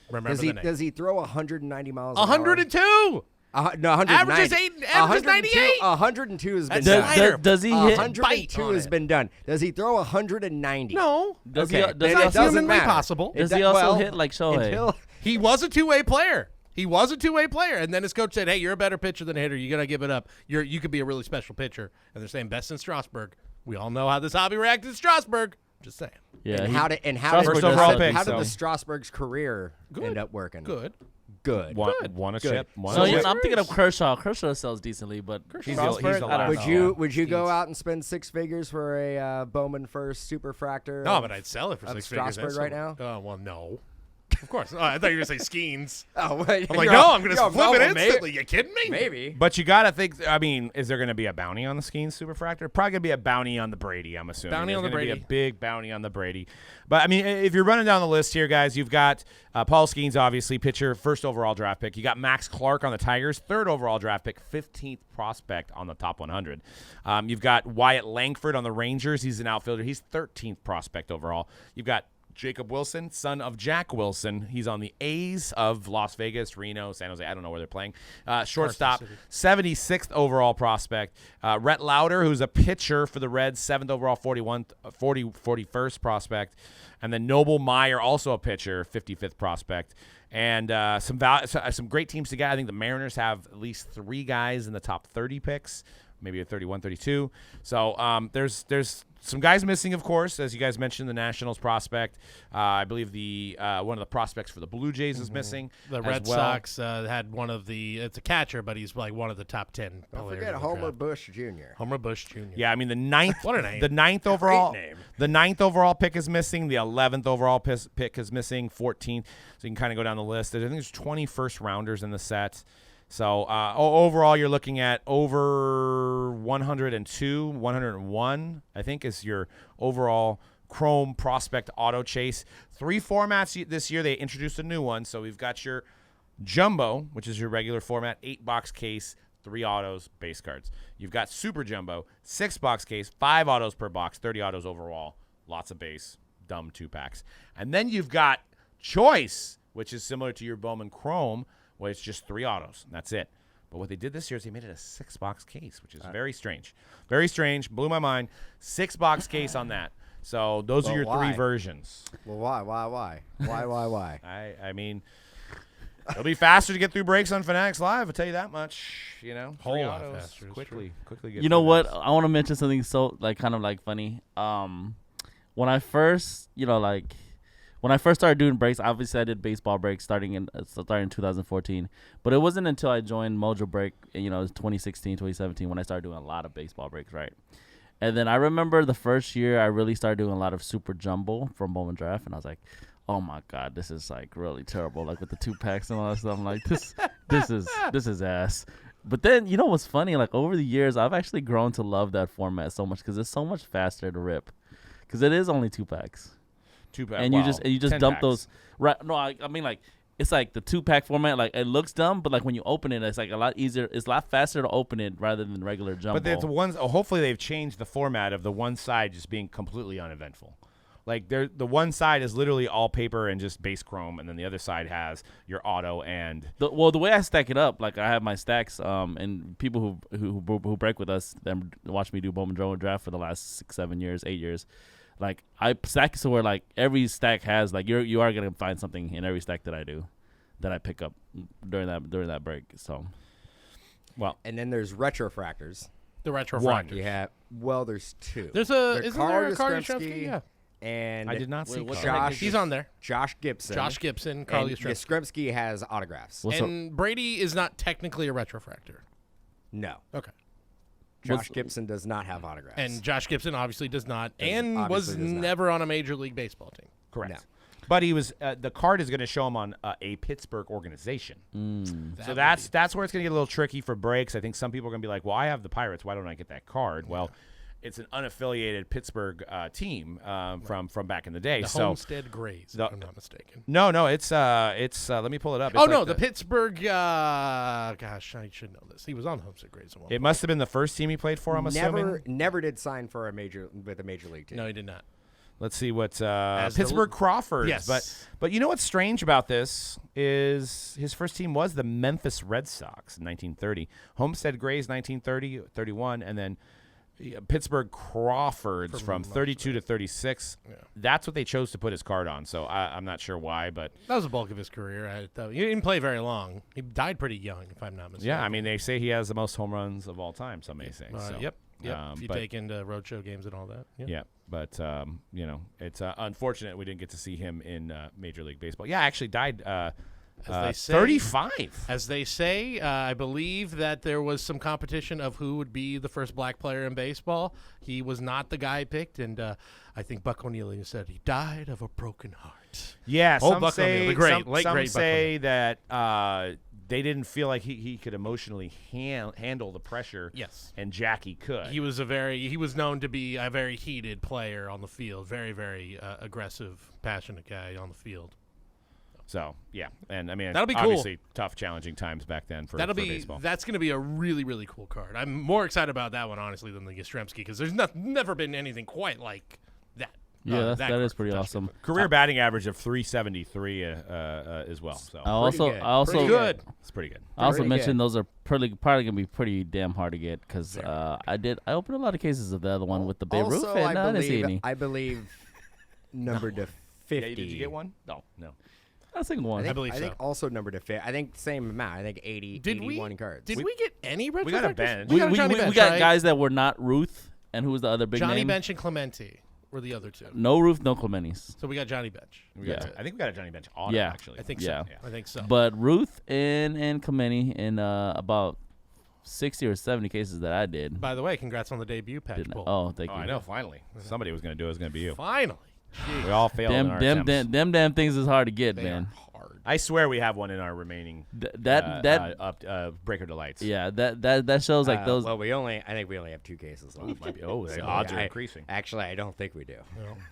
Remember Does the he name. does he throw 190 miles? an hour? 102! No, 190. Averages 98. 102 has been That's done. slider. Does he hit? 102 on has it. been done. Does he throw 190? No. Does Okay, he? then Does it he That's also, doesn't humanly matter. possible. Does It he do- also well, hit like Shohei? He was a two-way player. And then his coach said, hey, you're a better pitcher than a hitter. You got to give it up. You could be a really special pitcher. And they're saying best in Strasburg. We all know how this hobby reacted to Strasburg. Just saying. Yeah. How did the Strasburg's career end up working? Good. Won a chip. So I'm thinking of Kershaw. Kershaw sells decently, but Strasburg, I don't know. Would you go out and spend 6 figures for a Bowman first superfractor? No, but I'd sell it for 6 figures. Strasburg right now? Oh, well, no. Of course. Oh, I thought you were going to say Skeens. Oh, wait. I'm like, no, I'm going to flip it instantly. You kidding me? Maybe. But you got to think, I mean, is there going to be a bounty on the Skeens Superfractor? Probably going to be a bounty on the Brady, I'm assuming. Bounty on the Brady. Be a big bounty on the Brady. But, I mean, if you're running down the list here, guys, you've got Paul Skeens, obviously, pitcher, first overall draft pick. You got Max Clark on the Tigers, third overall draft pick, 15th prospect on the top 100. You've got Wyatt Langford on the Rangers. He's an outfielder. He's 13th prospect overall. You've got Jacob Wilson, son of Jack Wilson. He's on the A's of Las Vegas, Reno, San Jose. I don't know where they're playing. Shortstop, 76th overall prospect. Rhett Lauder, who's a pitcher for the Reds, 7th overall, 41st prospect. And then Noble Meyer, also a pitcher, 55th prospect. And some great teams together. I think the Mariners have at least 3 guys in the top 30 picks, maybe a 31, 32. So there's some guys missing, of course, as you guys mentioned, the Nationals prospect. I believe the one of the prospects for the Blue Jays is missing. The Red Sox had one of the – it's a catcher, but he's like one of the top 10 Don't players. forget Homer Bush Jr. Homer Bush Jr. Yeah, I mean the ninth What a name. The ninth overall name. The 9th overall pick is missing. The 11th overall pick is missing. 14th. So you can kind of go down the list. I think there's 20 first rounders in the set. So overall, you're looking at over 102, 101, I think, is your overall Chrome Prospect Auto Chase. 3 formats this year. They introduced a new one. So we've got your Jumbo, which is your regular format, 8-box case, 3 autos, base cards. You've got Super Jumbo, 6-box case, 5 autos per box, 30 autos overall, lots of base, dumb 2-packs. And then you've got Choice, which is similar to your Bowman Chrome, where it's just 3 autos, and that's it. But what they did this year is they made it a 6-box case, which is very strange. Very strange. Blew my mind. 6-box case on that. So those are your 3 versions. Well, why? Why? I mean, it'll be faster to get through breaks on Fanatics Live. I'll tell you that much. You know, Whole 3 lot autos faster, it's quickly get. You know through what? those. I want to mention something so kind of funny. When I first, when I first started doing breaks, obviously I did baseball breaks starting in 2014. But it wasn't until I joined Mojobreak, it was 2016, 2017 when I started doing a lot of baseball breaks, right? And then I remember the first year I really started doing a lot of Super Jumbo from Bowman Draft, and I was like, oh my God, this is really terrible. With the 2-packs and all that stuff, I'm like, this is ass. But then, what's funny? Over the years, I've actually grown to love that format so much because it's so much faster to rip. Because it is only 2-packs. 2-pack. And you just 10 dump packs. those. Right? No, I mean it's the 2-pack format. It looks dumb, but when you open it, it's a lot easier. It's a lot faster to open it rather than regular Jumbo. But the ones. Hopefully, they've changed the format of the one side just being completely uneventful. The one side is literally all paper and just base chrome, and then the other side has your auto and. The way I stack it up, I have my stacks, and people who break with us, them watch me do Bowman Draft for the last 6, 7 years, 8 years. I stack so where every stack has you are gonna find something in every stack that I do, that I pick up during that break. So, well, And then there's retrofractors. The retrofractors. You have there's 2. Isn't there a Carl Yastrzemski? Yeah. And I did not see what Carl. He's on there. Josh Gibson. Carl and Yastrzemski. Yastrzemski has autographs. And Brady is not technically a retrofractor. No. Okay. Josh Gibson does not have autographs. And Josh Gibson obviously does not, and obviously was does not. never on a Major League Baseball team. Correct. No. But he was. The card is going to show him on a Pittsburgh organization. So that's where it's going to get a little tricky for breaks. I think some people are going to be like, "Well, I have the Pirates. Why don't I get that card?" Well, it's an unaffiliated Pittsburgh team from back in the day. The so Homestead Grays, if I'm not mistaken. No, it's let me pull it up. It's the Pittsburgh. Gosh, I should know this. He was on the Homestead Grays. It must have been the first team he played for. I'm assuming. Never did sign for a major league team. No, he did not. Let's see what Pittsburgh Crawfords. Yes. But you know what's strange about this is his first team was the Memphis Red Sox in 1930. Homestead Grays 1930, 31, and then Pittsburgh Crawford's from 32 to 36. Yeah. That's what they chose to put his card on. So I'm not sure why, but that was the bulk of his career. He didn't play very long. He died pretty young, if I'm not mistaken. yeah, I mean, they say he has the most home runs of all time. Some may say. So. Yep. If you take into roadshow games and all that. Yep. Yeah, but it's unfortunate we didn't get to see him in Major League Baseball. Yeah, actually died. As they say, 35. As they say, I believe that there was some competition of who would be the first black player in baseball. He was not the guy picked, and I think Buck O'Neil said he died of a broken heart. Yeah, Old some Buck say, O'Neil, great, some, late some great Buck say that they didn't feel like he could emotionally handle the pressure. Yes, and Jackie could. He was known to be a very heated player on the field, very, very aggressive, passionate guy on the field. So, yeah. And, I mean, that'll be obviously tough, challenging times back then for baseball. That's going to be a really, really cool card. I'm more excited about that one, honestly, than the Yastrzemski, because there's never been anything quite like that. Yeah, that is pretty awesome. Career batting average of 373 as well. So I also pretty good. It's pretty good. I also Pretty mentioned good. those are probably gonna be pretty damn hard to get because I opened a lot of cases of the other one with the Babe Ruth, Also, and I didn't see any. I believe numbered to 50. Yeah, did you get one? No. I think one. I believe think so. also numbered to 50. I think same amount. I think 81 cards. Did we get any retrofactors? We got a bench. We got a Johnny Bench, got right? guys that were not Ruth, and who was the other big Johnny name? Bench and Clemente were the other two. No Ruth, no Clementis. So we got Johnny Bench. I think we got a Johnny Bench auto, Yeah. actually. I think Yeah. so. I think so. But Ruth and Clemente in about 60 or 70 cases that I did. By the way, congrats on the debut patch Didn't, pull. oh, thank you. I know, finally. Somebody was going to do it. It was going to be you. Finally. We all failed in our attempts. Them damn things is hard to get, They man. are hard. I swear we have one in our remaining Breaker Delights. Yeah, that shows like those. Well, I think we only have 2 cases left. The odds are increasing. Actually, I don't think we do.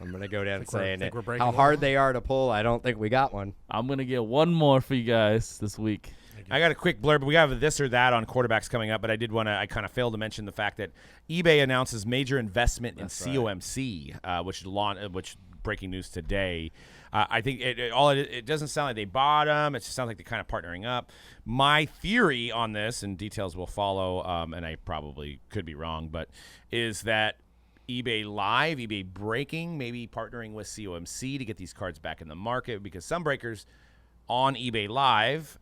I'm gonna go down we're- saying think it. we're breaking How one? hard they are to pull. I don't think we got one. I'm gonna get one more for you guys this week. I got a quick blurb. We have this or that on quarterbacks coming up, but I did want to. I kind of failed to mention the fact that eBay announces major investment in COMC, which breaking news today. I think it doesn't sound like they bought them. It just sounds like they're kind of partnering up. My theory on this, and details will follow, and I probably could be wrong, but is that eBay Live, eBay Breaking, maybe partnering with COMC to get these cards back in the market, because some breakers on eBay Live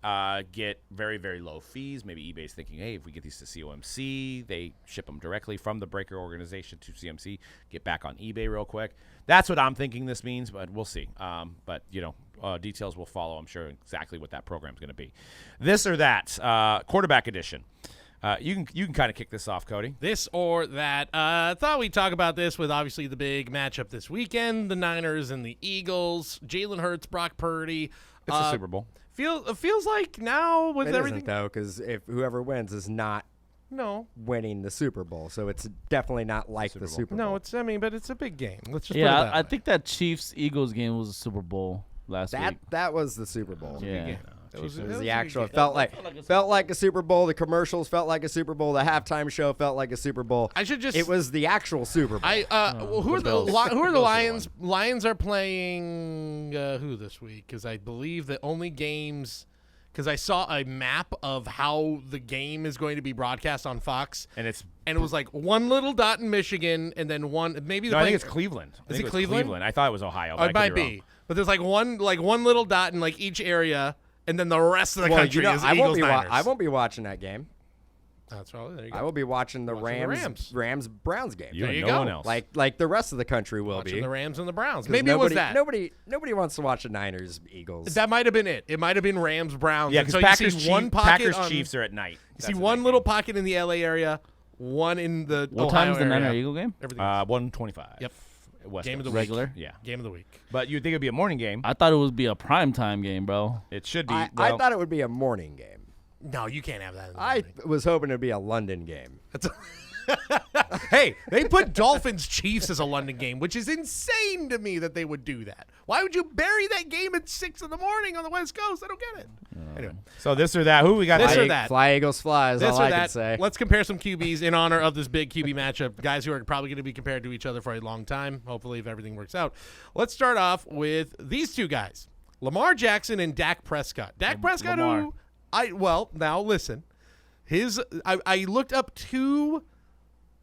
get very, very low fees. Maybe eBay's thinking, hey, if we get these to COMC, they ship them directly from the breaker organization to CMC, get back on eBay real quick. That's what I'm thinking this means, but we'll see. But, details will follow, I'm sure, exactly what that program's going to be. This or that, quarterback edition. You can kind of kick this off, Cody. This or that. Thought we'd talk about this with obviously the big matchup this weekend, the Niners and the Eagles. Jalen Hertz, Brock Purdy. It's a Super Bowl. Feels like now with It everything. isn't, though, because if whoever wins is not winning the Super Bowl, so it's definitely not like the Super Bowl. No, but it's a big game. Let's just put it Yeah, that I way. think that Chiefs-Eagles game was a Super Bowl last week. That was the Super Bowl. Yeah. It was It a was big the actual. game. It felt like a Super Bowl. The commercials felt like a Super Bowl. The halftime show felt like a Super Bowl. I should just. It was the actual Super Bowl. Who are the Bills. Lions? Lions are playing who this week? Because I believe the only games. Because I saw a map of how the game is going to be broadcast on Fox, And it was like one little dot in Michigan, and then one maybe. I think it's Cleveland. I Is think it was Cleveland? I thought it was Ohio. Oh, But it I might could be. be, wrong. but there's like one little dot in like each area, and then the rest of the country is I Eagles Niners. I won't be watching that game. That's right. There you I go. will be watching the Watching the Rams Browns game. You There and you no go. one else. Like the rest of the country will Watching be. the Rams and the Browns. 'Cause Maybe it was that. Nobody wants to watch the Niners Eagles. That might have been it. It might have been Rams Browns. Yeah, And because so Packers, you see one pocket Packers on, Chiefs are at night. You see one little pocket in the LA area, one in the What Ohio time is the area. Niner Eagle game? Everything. 125. Yep. West Game of Coast. the Regular? week. Yeah. Game of the week. But you'd think it'd be a morning game. I thought it would be a primetime game, bro. It should be. I well, thought it would be a morning game. No, you can't have that. In the I morning. was hoping it'd be a London game. Hey, they put Dolphins Chiefs as a London game, which is insane to me that they would do that. Why would you bury that game at 6 in the morning on the West Coast? I don't get it. Anyway, So this or that. Who we got? This today? or that. Fly Eagles fly is this all or I can that. say. Let's compare some QBs in honor of this big QB matchup. Guys who are probably going to be compared to each other for a long time. Hopefully, if everything works out. Let's start off with these two guys, Lamar Jackson and Dak Prescott. Dak Prescott, Lamar. now listen. I looked up two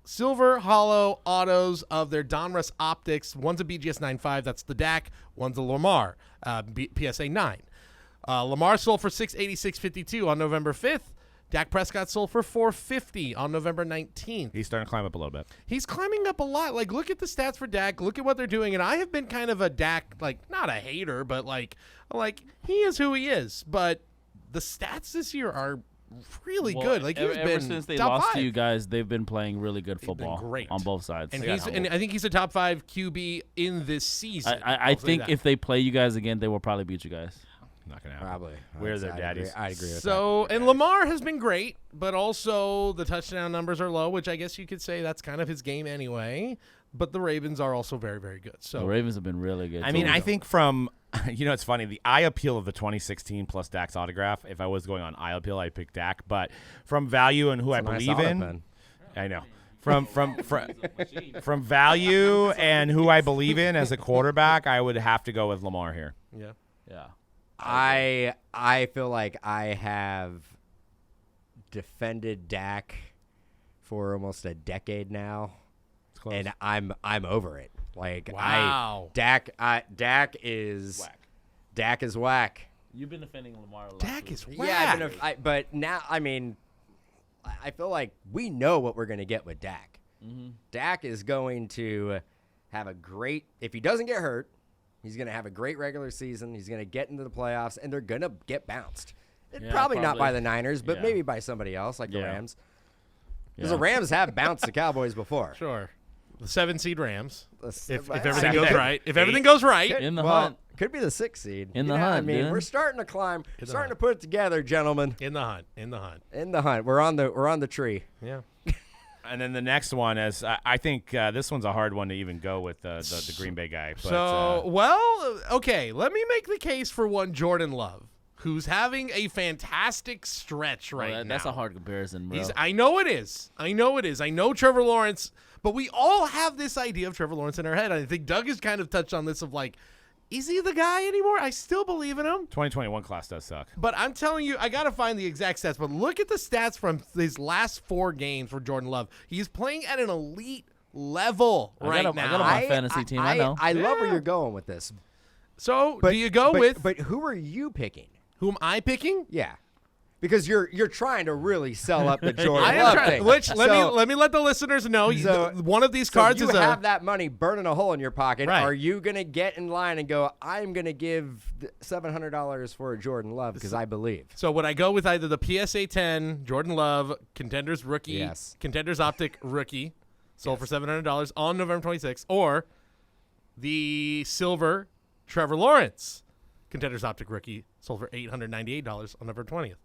silver hollow autos of their Donruss Optics. One's a BGS 9.5. That's the Dak. One's a Lamar PSA 9. Lamar sold for $686.52 on November 5th. Dak Prescott sold for $450 on November 19th. He's starting to climb up a little bit. He's climbing up a lot. Like, look at the stats for Dak. Look at what they're doing. And I have been kind of a Dak, like, not a hater, but like he is who he is. But the stats this year are really good. Like, he's ever been since they top lost 5. to you guys, they've been playing really good football great. on both sides. And I think he's a top 5 QB in this season. I think if they play you guys again, they will probably beat you guys. Not going to happen. Probably. We're their daddies. I agree with that. So, and Lamar has been great, but also the touchdown numbers are low, which I guess you could say that's kind of his game anyway. But the Ravens are also very, very good. So The Ravens have been really good. I mean, I think from, it's funny, the eye appeal of the 2016 plus Dak's autograph, if I was going on eye appeal, I'd pick Dak. But from value and who I believe in, I know. From value and who I believe in as a quarterback, I would have to go with Lamar here. yeah. yeah. I feel like I have defended Dak for almost a decade now, and I'm over it. Like, Wow. Dak is Whack. Dak is whack. You've been defending Lamar a lot. Dak too. is Yeah, whack. but now, I mean, I feel like we know what we're going to get with Dak. Mm-hmm. Dak is going to have a great, if he doesn't get hurt, he's going to have a great regular season. He's going to get into the playoffs, and they're going to get bounced. Yeah, probably not by probably. the Niners, but Yeah. maybe by somebody else, like the Yeah. Rams. Because Yeah. the Rams have bounced the Cowboys before. Sure. The 7-seed Rams. If Well, everything I goes mean, right. If everything goes right. In the well, hunt. could be the 6th seed. In the You know, hunt, I mean, dude. we're starting to climb, the starting hunt. to put it together, gentlemen. In the hunt. In the hunt. In the hunt, we're on the tree. Yeah. And then the next one is, I think this one's a hard one to even go with the Green Bay guy. But, Okay, let me make the case for one Jordan Love, who's having a fantastic stretch right now. That's a hard comparison, bro. I know it is. I know Trevor Lawrence, but we all have this idea of Trevor Lawrence in our head. I think Doug has kind of touched on this of like, is he the guy anymore? I still believe in him. 2021 class does suck. But I'm telling you, I got to find the exact stats. But look at the stats from his last 4 games for Jordan Love. He's playing at an elite level right now. I got him on my fantasy team. I know. I love where Yeah. you're going with this. So But do you go with But who are you picking? who am I picking? Yeah, because you're trying to really sell up the Jordan I am Love trying. thing. Which let So- me let the listeners know. So- One of these So cards you is have that money burning a hole in your pocket. Right. Are you gonna get in line and go, I'm gonna give $700 for a Jordan Love because I believe? So would I go with either the PSA 10 Jordan Love Contenders rookie, Yes. Contenders Optic rookie, sold for $700 on November 26th, or the silver Trevor Lawrence Contenders Optic rookie, sold for $898 on November 20th?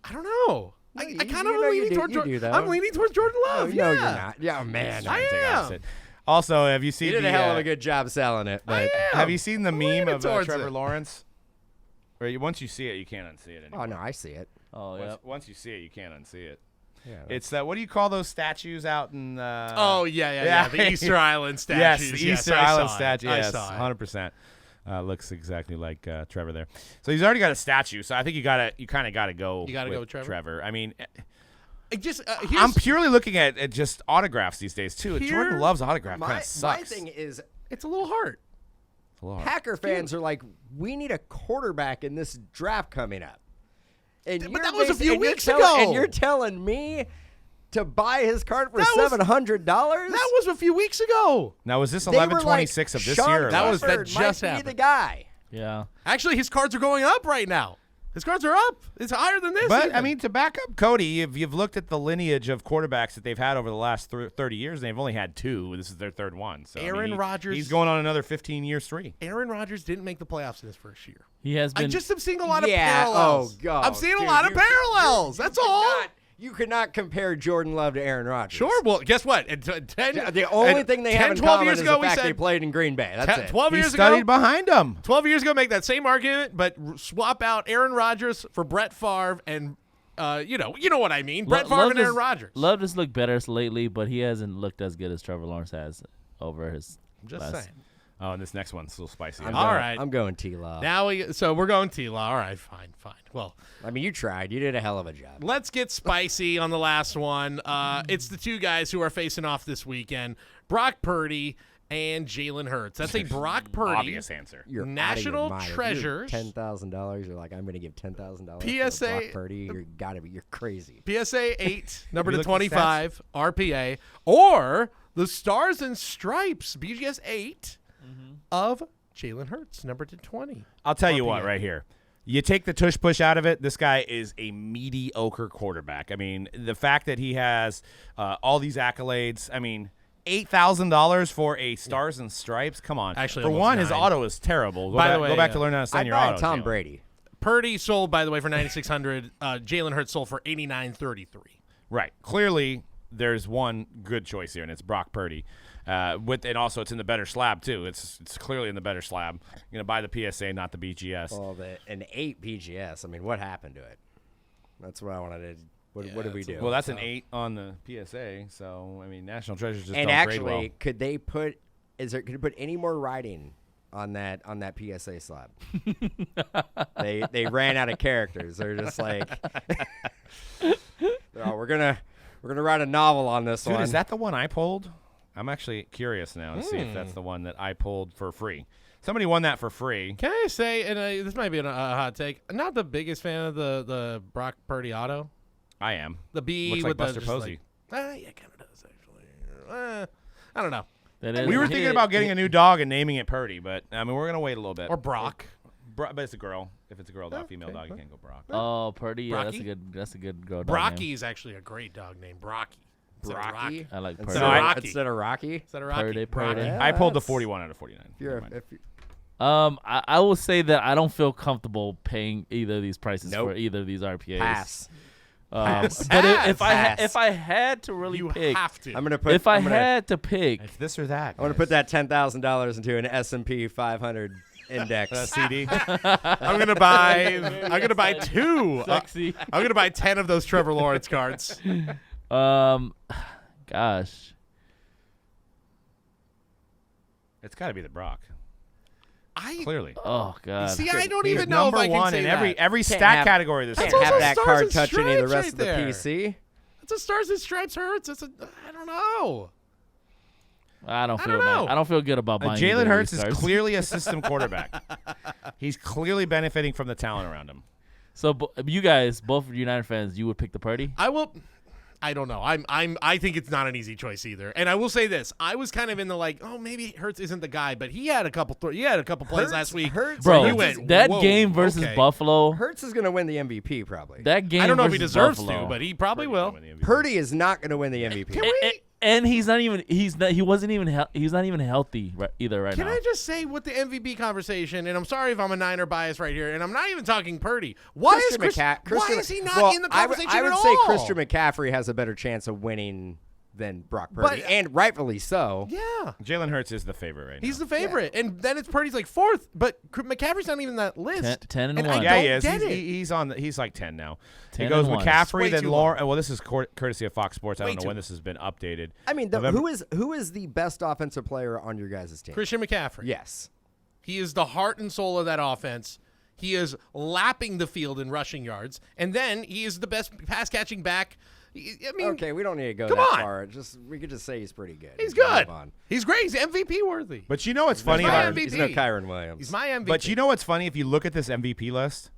I don't know. I You- kind you of know you leaning do- towards you Jordan. do, though. I'm leaning towards Jordan Oh, Love. no, yeah. you're not. Yeah, man. I am. Also, have you seen You did the, a hell of a good job selling it. I But am. have you seen the I'm meme leaning of towards Trevor it. Lawrence? Or once you see it, you can't unsee it anymore. oh no, I see it. Oh, yeah. Once you see it, you can't unsee it. Yeah, It's what do you call those statues out in? Oh, yeah. The Easter Island Yes, statues. the Easter I Island saw it. statue. I Yes, saw it. 100%. Looks exactly like Trevor there. So he's already got a statue. So I think you kind of gotta go. You gotta go with Trevor? I mean, It just I'm purely looking at just autographs these days too. Here- Jordan Love's autograph kind my of sucks. thing is, it's a little hard. It's a little hard. Packer fans are like, we need a quarterback in this draft coming up. And But you're that was a basi- few and you're weeks telling- ago. And you're telling me to buy his card for That was- $700? That was a few weeks ago. Now was this They were 11/26 like, of this Sean year? Or That last? was- that Clifford just might be happened. the guy. Yeah. Actually, his cards are going up right now. His cards are up. It's higher than this. But even. I mean, to back up Cody, if you've looked at the lineage of quarterbacks that they've had over the last 30 years, they've only had 2. This is their 3rd one. So I mean, Aaron Rodgers- he's going on another 15-year streak. Aaron Rodgers didn't make the playoffs in his first year. He has I been. just am seeing a lot of Yeah, parallels. oh, God. I'm seeing Dude, a lot of you- parallels. That's all. You could not compare Jordan Love to Aaron Rodgers. Sure. Well, guess what? The only thing they have in 12 common years is ago, the we fact they said played in Green Bay. That's it. 12 He years studied ago. behind him. 12 years ago, make that same argument, but swap out Aaron Rodgers for Brett Favre and, you know what I mean. Brett Favre and Aaron Rodgers. Love has looked better lately, but he hasn't looked as good as Trevor Lawrence has over his I'm just last. saying. Oh, and this next one's a little spicy. All right. I'm going T-Law. Now we're going T-Law. All right, fine. Well, I mean, you tried. You did a hell of a job. let's get spicy on the last one. It's the two guys who are facing off this weekend: Brock Purdy and Jaylen Herz. That's a Brock Purdy. Obvious answer. You're National out of your mind. treasures. $10,000. You're like, I'm going to give $10,000 PSA to Brock Purdy. You're crazy. PSA 8, number You to look at the 25, RPA, or the Stars and Stripes, BGS 8 of Jaylen Herz, number to 20. I'll tell you what, RPA. right here. You take the tush push out of it, this guy is a mediocre quarterback. I mean, the fact that he has all these accolades, I mean, $8,000 for a Stars and Stripes? Come on. Actually, for almost one, his 9. auto is terrible. By the way, go back to learn how to stand I'd your buy auto. a Tom Jaylen. Brady. Purdy sold, by the way, for $9,600. Jaylen Herz sold for $8,933. Right. Clearly, there's one good choice here, and it's Brock Purdy. And also, it's in the better slab, too. It's clearly in the better slab. You're going to buy the PSA, not the BGS. Well, an 8 BGS. I mean, what happened to it? That's what I wanted to. What did we do? Well, that's an 8 on the PSA, so, I mean, National Treasures just and don't actually, grade well. could they put? Could you put any more writing on that PSA slab? they ran out of characters. They're just like, oh, we're gonna write a novel on this Dude, one. is that the one I pulled? I'm actually curious now to see if that's the one that I pulled for free. Somebody won that for free. Can I say, and this might be a hot take, I'm not the biggest fan of the Brock Purdy auto. I am. The B Looks like with Buster the Posey. yeah, kind of does, actually. I don't know. That is- We were thinking about getting a new dog and naming it Purdy, but I mean we're gonna wait a little bit. Or Brock. But it's a girl. If it's a girl dog, female dog, you can't go Brock. Oh, Purdy. Yeah, Brocky? that's a good girl. dog Brocky name. is actually a great dog name. Brocky. Instead of Rocky? Rock. I like Purdy. instead, No, of, Rocky. instead of Rocky? Instead of Rocky. Purdy. Yeah, I pulled the that's- 41 out of 49. If you're, Never mind. if you, I will say that I don't feel comfortable paying either of these prices Nope. for either of these RPAs. pass. But if Pass. if I had to really You pick, have to. I'm gonna put. if I I'm gonna, had to pick, It's this or that. I'm gonna put that $10,000 into an S&P 500 index. CD. I'm gonna buy two. sexy. I'm gonna buy 10 of those Trevor Lawrence cards. Gosh, It's got to be the Brock. I Clearly. oh god. see. I don't He's even know if number I can one say in that. every Can't stat have- category this Can't year. also have that Stars card and touch any of the Stripes rest of right the there. PC. It's a Stars and Stripes Hurts. I don't know. I don't feel don't know. that. I don't feel good about buying. Jalen either of Hurts these is stars. clearly a system quarterback. He's clearly benefiting from the talent around him. So you guys, both United fans, you would pick the Purdy? I will. I don't know. I think it's not an easy choice either. And I will say this: I was kind of in the maybe Hertz isn't the guy, but he had a couple plays last week. Hertz, Bro, you went, that whoa, game versus okay. Buffalo. Hertz is gonna win the MVP probably. That game. I don't know if he versus deserves Buffalo. to, but he probably will. Purdy is not gonna win the MVP. And he's not even. He's not even healthy either right Can now. I just say with the MVP conversation, and I'm sorry if I'm a Niner bias right here, and I'm not even talking Purdy. Why is he not in the conversation I would at say all? Christian McCaffrey has a better chance of winning than Brock Purdy, But- and rightfully so. Yeah. Jalen Hurts is the favorite right now. He's the favorite, and then it's Purdy's like fourth, but McCaffrey's not even that list. 10 and And 1. I Yeah, he don't is. get it. He's on. He's like 10 now. 10 It goes and 1. McCaffrey, Way then too Lauren. Well, this is courtesy of Fox Sports. I Way don't know too when this has been updated. I mean, November- who is the best offensive player on your guys' team? Christian McCaffrey. Yes. He is the heart and soul of that offense. He is lapping the field in rushing yards, and then he is the best pass-catching back. I mean, Okay, we don't need to go Come that on. far. We could just say he's pretty good. he's We can good. move on. He's great. He's MVP worthy. But you know what's funny my about MVP. He's no Kyron Williams. He's my MVP. But you know what's funny? If you look at this MVP list,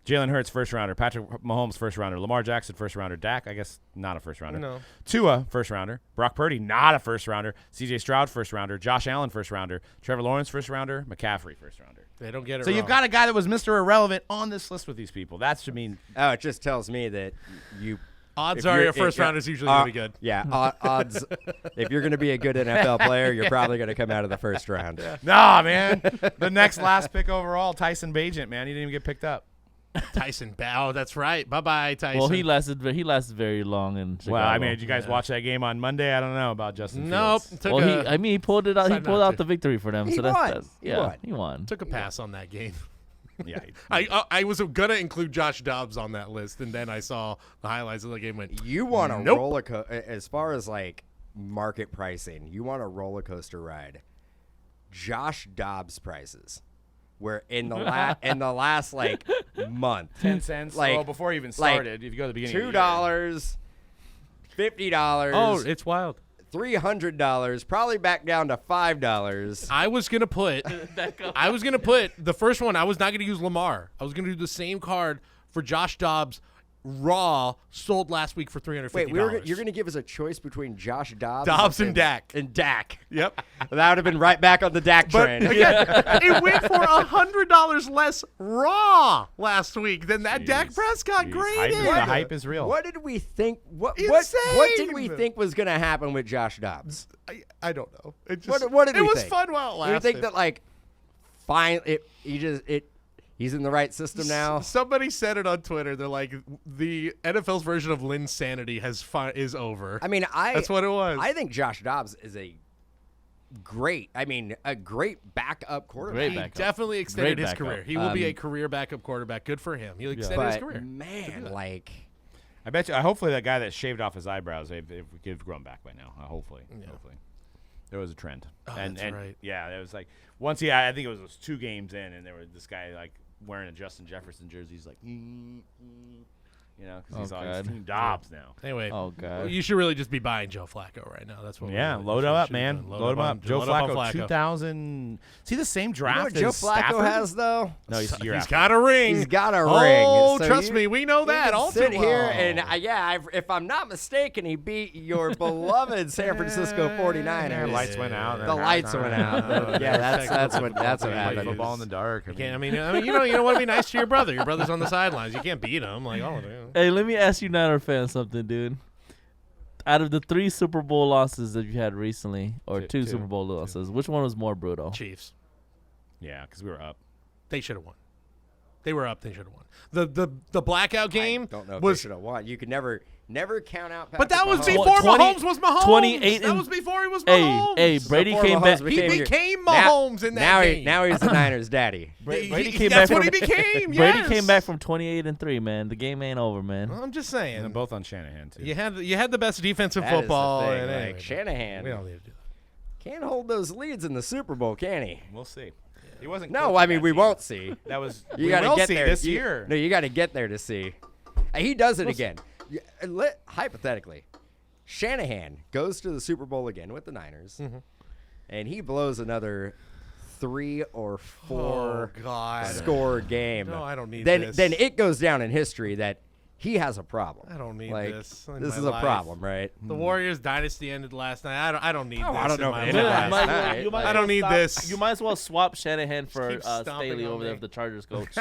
Jalen Hurts, first rounder. Patrick Mahomes, first rounder. Lamar Jackson, first rounder. Dak, I guess, not a first rounder. No. Tua, first rounder. Brock Purdy, not a first rounder. CJ Stroud, first rounder. Josh Allen, first rounder. Trevor Lawrence, first rounder. McCaffrey, first rounder. They don't get it So wrong. you've got a guy that was Mr. Irrelevant on this list with these people. That's, I mean, Oh, it just tells me that you. Odds if are you're- your first if- rounder's usually going to be good. Yeah, odds. If you're going to be a good NFL player, you're probably going to come out of the first round. nah, man. The next last pick overall, Tyson Bagent, man. He didn't even get picked up. Tyson Bow. That's right. Bye-bye, Tyson. Well, he lasted very long in Chicago. Well, I mean, did you guys watch that game on Monday? I don't know about Justin Nope. Fields. Took Well, a, he pulled it out. He decided pulled not out to. the victory for them. He so won. that's He yeah, won. he won. took a pass on that game. Yeah. I was going to include Josh Dobbs on that list, and then I saw the highlights of the game and went, You want a Nope. roller coaster, as far as like market pricing, you want a roller coaster ride. Josh Dobbs prices. Where in the last like month, 10 cents. like Well, before you even started, if you go to the beginning, of the $2, $50. Oh, it's wild. $300, probably back down to $5. I was gonna put the first one. I was not gonna use Lamar. I was gonna do the same card for Josh Dobbs, raw, sold last week for $350. Wait, you're going to give us a choice between Josh Dobbs and Dak. And Dak. Yep. That would have been right back on the Dak train. Again, it went for $100 less raw last week than that Dak Prescott graded. The hype is real. What did we think? What did we think was going to happen with Josh Dobbs? I don't know. It just, What did we think? It was fun while it lasted. You think that like, he's in the right system now? Somebody said it on Twitter. They're like, the NFL's version of Linsanity is over. I mean, that's what it was. I think Josh Dobbs is a great backup quarterback. He definitely extended his career. He will be a career backup quarterback. Good for him. He extended his career. Man, like, I bet you. Hopefully, that guy that shaved off his eyebrows, if we could have grown back by now. Hopefully. There was a trend. Oh, that's right. Yeah, it was like once I think it was 2 games in, and there was this guy like wearing a Justin Jefferson jersey. He's like, because he's on his Team Dobbs now. Anyway, God. You should really just be buying Joe Flacco right now. That's what. Load him up, man. Load him up. Joe Flacco, 2000. See the same draft you know what as Joe Flacco Stafford? has though? No, he's got a ring. He's got a ring. Oh, So trust me, we know that. All sit too here well. and if I'm not mistaken, he beat your beloved San Francisco 49ers. Yeah, lights went out. The lights went out. Yeah, that's what happened. Football in the dark. I mean, you want to be nice to your brother. Your brother's on the sidelines. You can't beat him. Like, Hey, let me ask you, Niner fans, something, dude. Out of the 3 Super Bowl losses that you had recently, or two Super Bowl losses, which one was more brutal? Chiefs. Yeah, because we were up. They should have won. They were up. They should have won. The blackout game I don't know if was. they should have won. You could never count out. But that was Patrick before Mahomes. Mahomes was Mahomes. 28 that and- was before he was Mahomes. Hey, Brady came back. He became Mahomes in that game. Now he's the Niners' daddy. Brady came that's back what from, he became. Brady Yes. came back from 28-3, man. The game ain't over, man. I'm just saying. And both on Shanahan too. You had the best defensive That is the football. thing, and like, anyway, Shanahan we don't need to do that. can't hold those leads in the Super Bowl, can he? We'll see. He wasn't. No, coaching I mean that we team. won't see. That was. You we got to will get see there this You- year. No, you got to get there to see. He does it again. Hypothetically, Shanahan goes to the Super Bowl again with the Niners, and he blows another 3 or 4 score game. No, I don't need then, this. Then it goes down in history that he has a problem. I don't need like, this in This my is a life. problem, right? The Warriors dynasty ended last night. I don't need this. I don't know in my if it ended life. last night. might I as don't well need stop- this. You might as well swap Shanahan for keep stomping Staley on over me. there, the Chargers coach.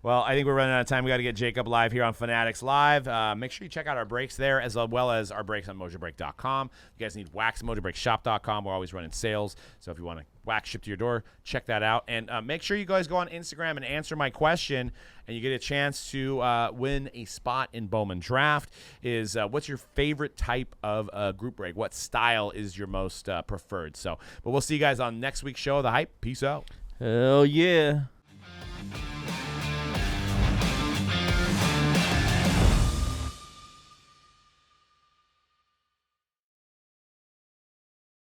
Well, I think we're running out of time. We got to get Jacob live here on Fanatics Live. Make sure you check out our breaks there as well as our breaks on Mojobreak.com. If you guys need wax, MojobreakShop.com. We're always running sales. So if you want to wax shipped to your door, check that out. And make sure you guys go on Instagram and answer my question, and you get a chance to win a spot in Bowman Draft. What's your favorite type of group break? What style is your most preferred? But we'll see you guys on next week's show of The Hype. Peace out. Hell yeah.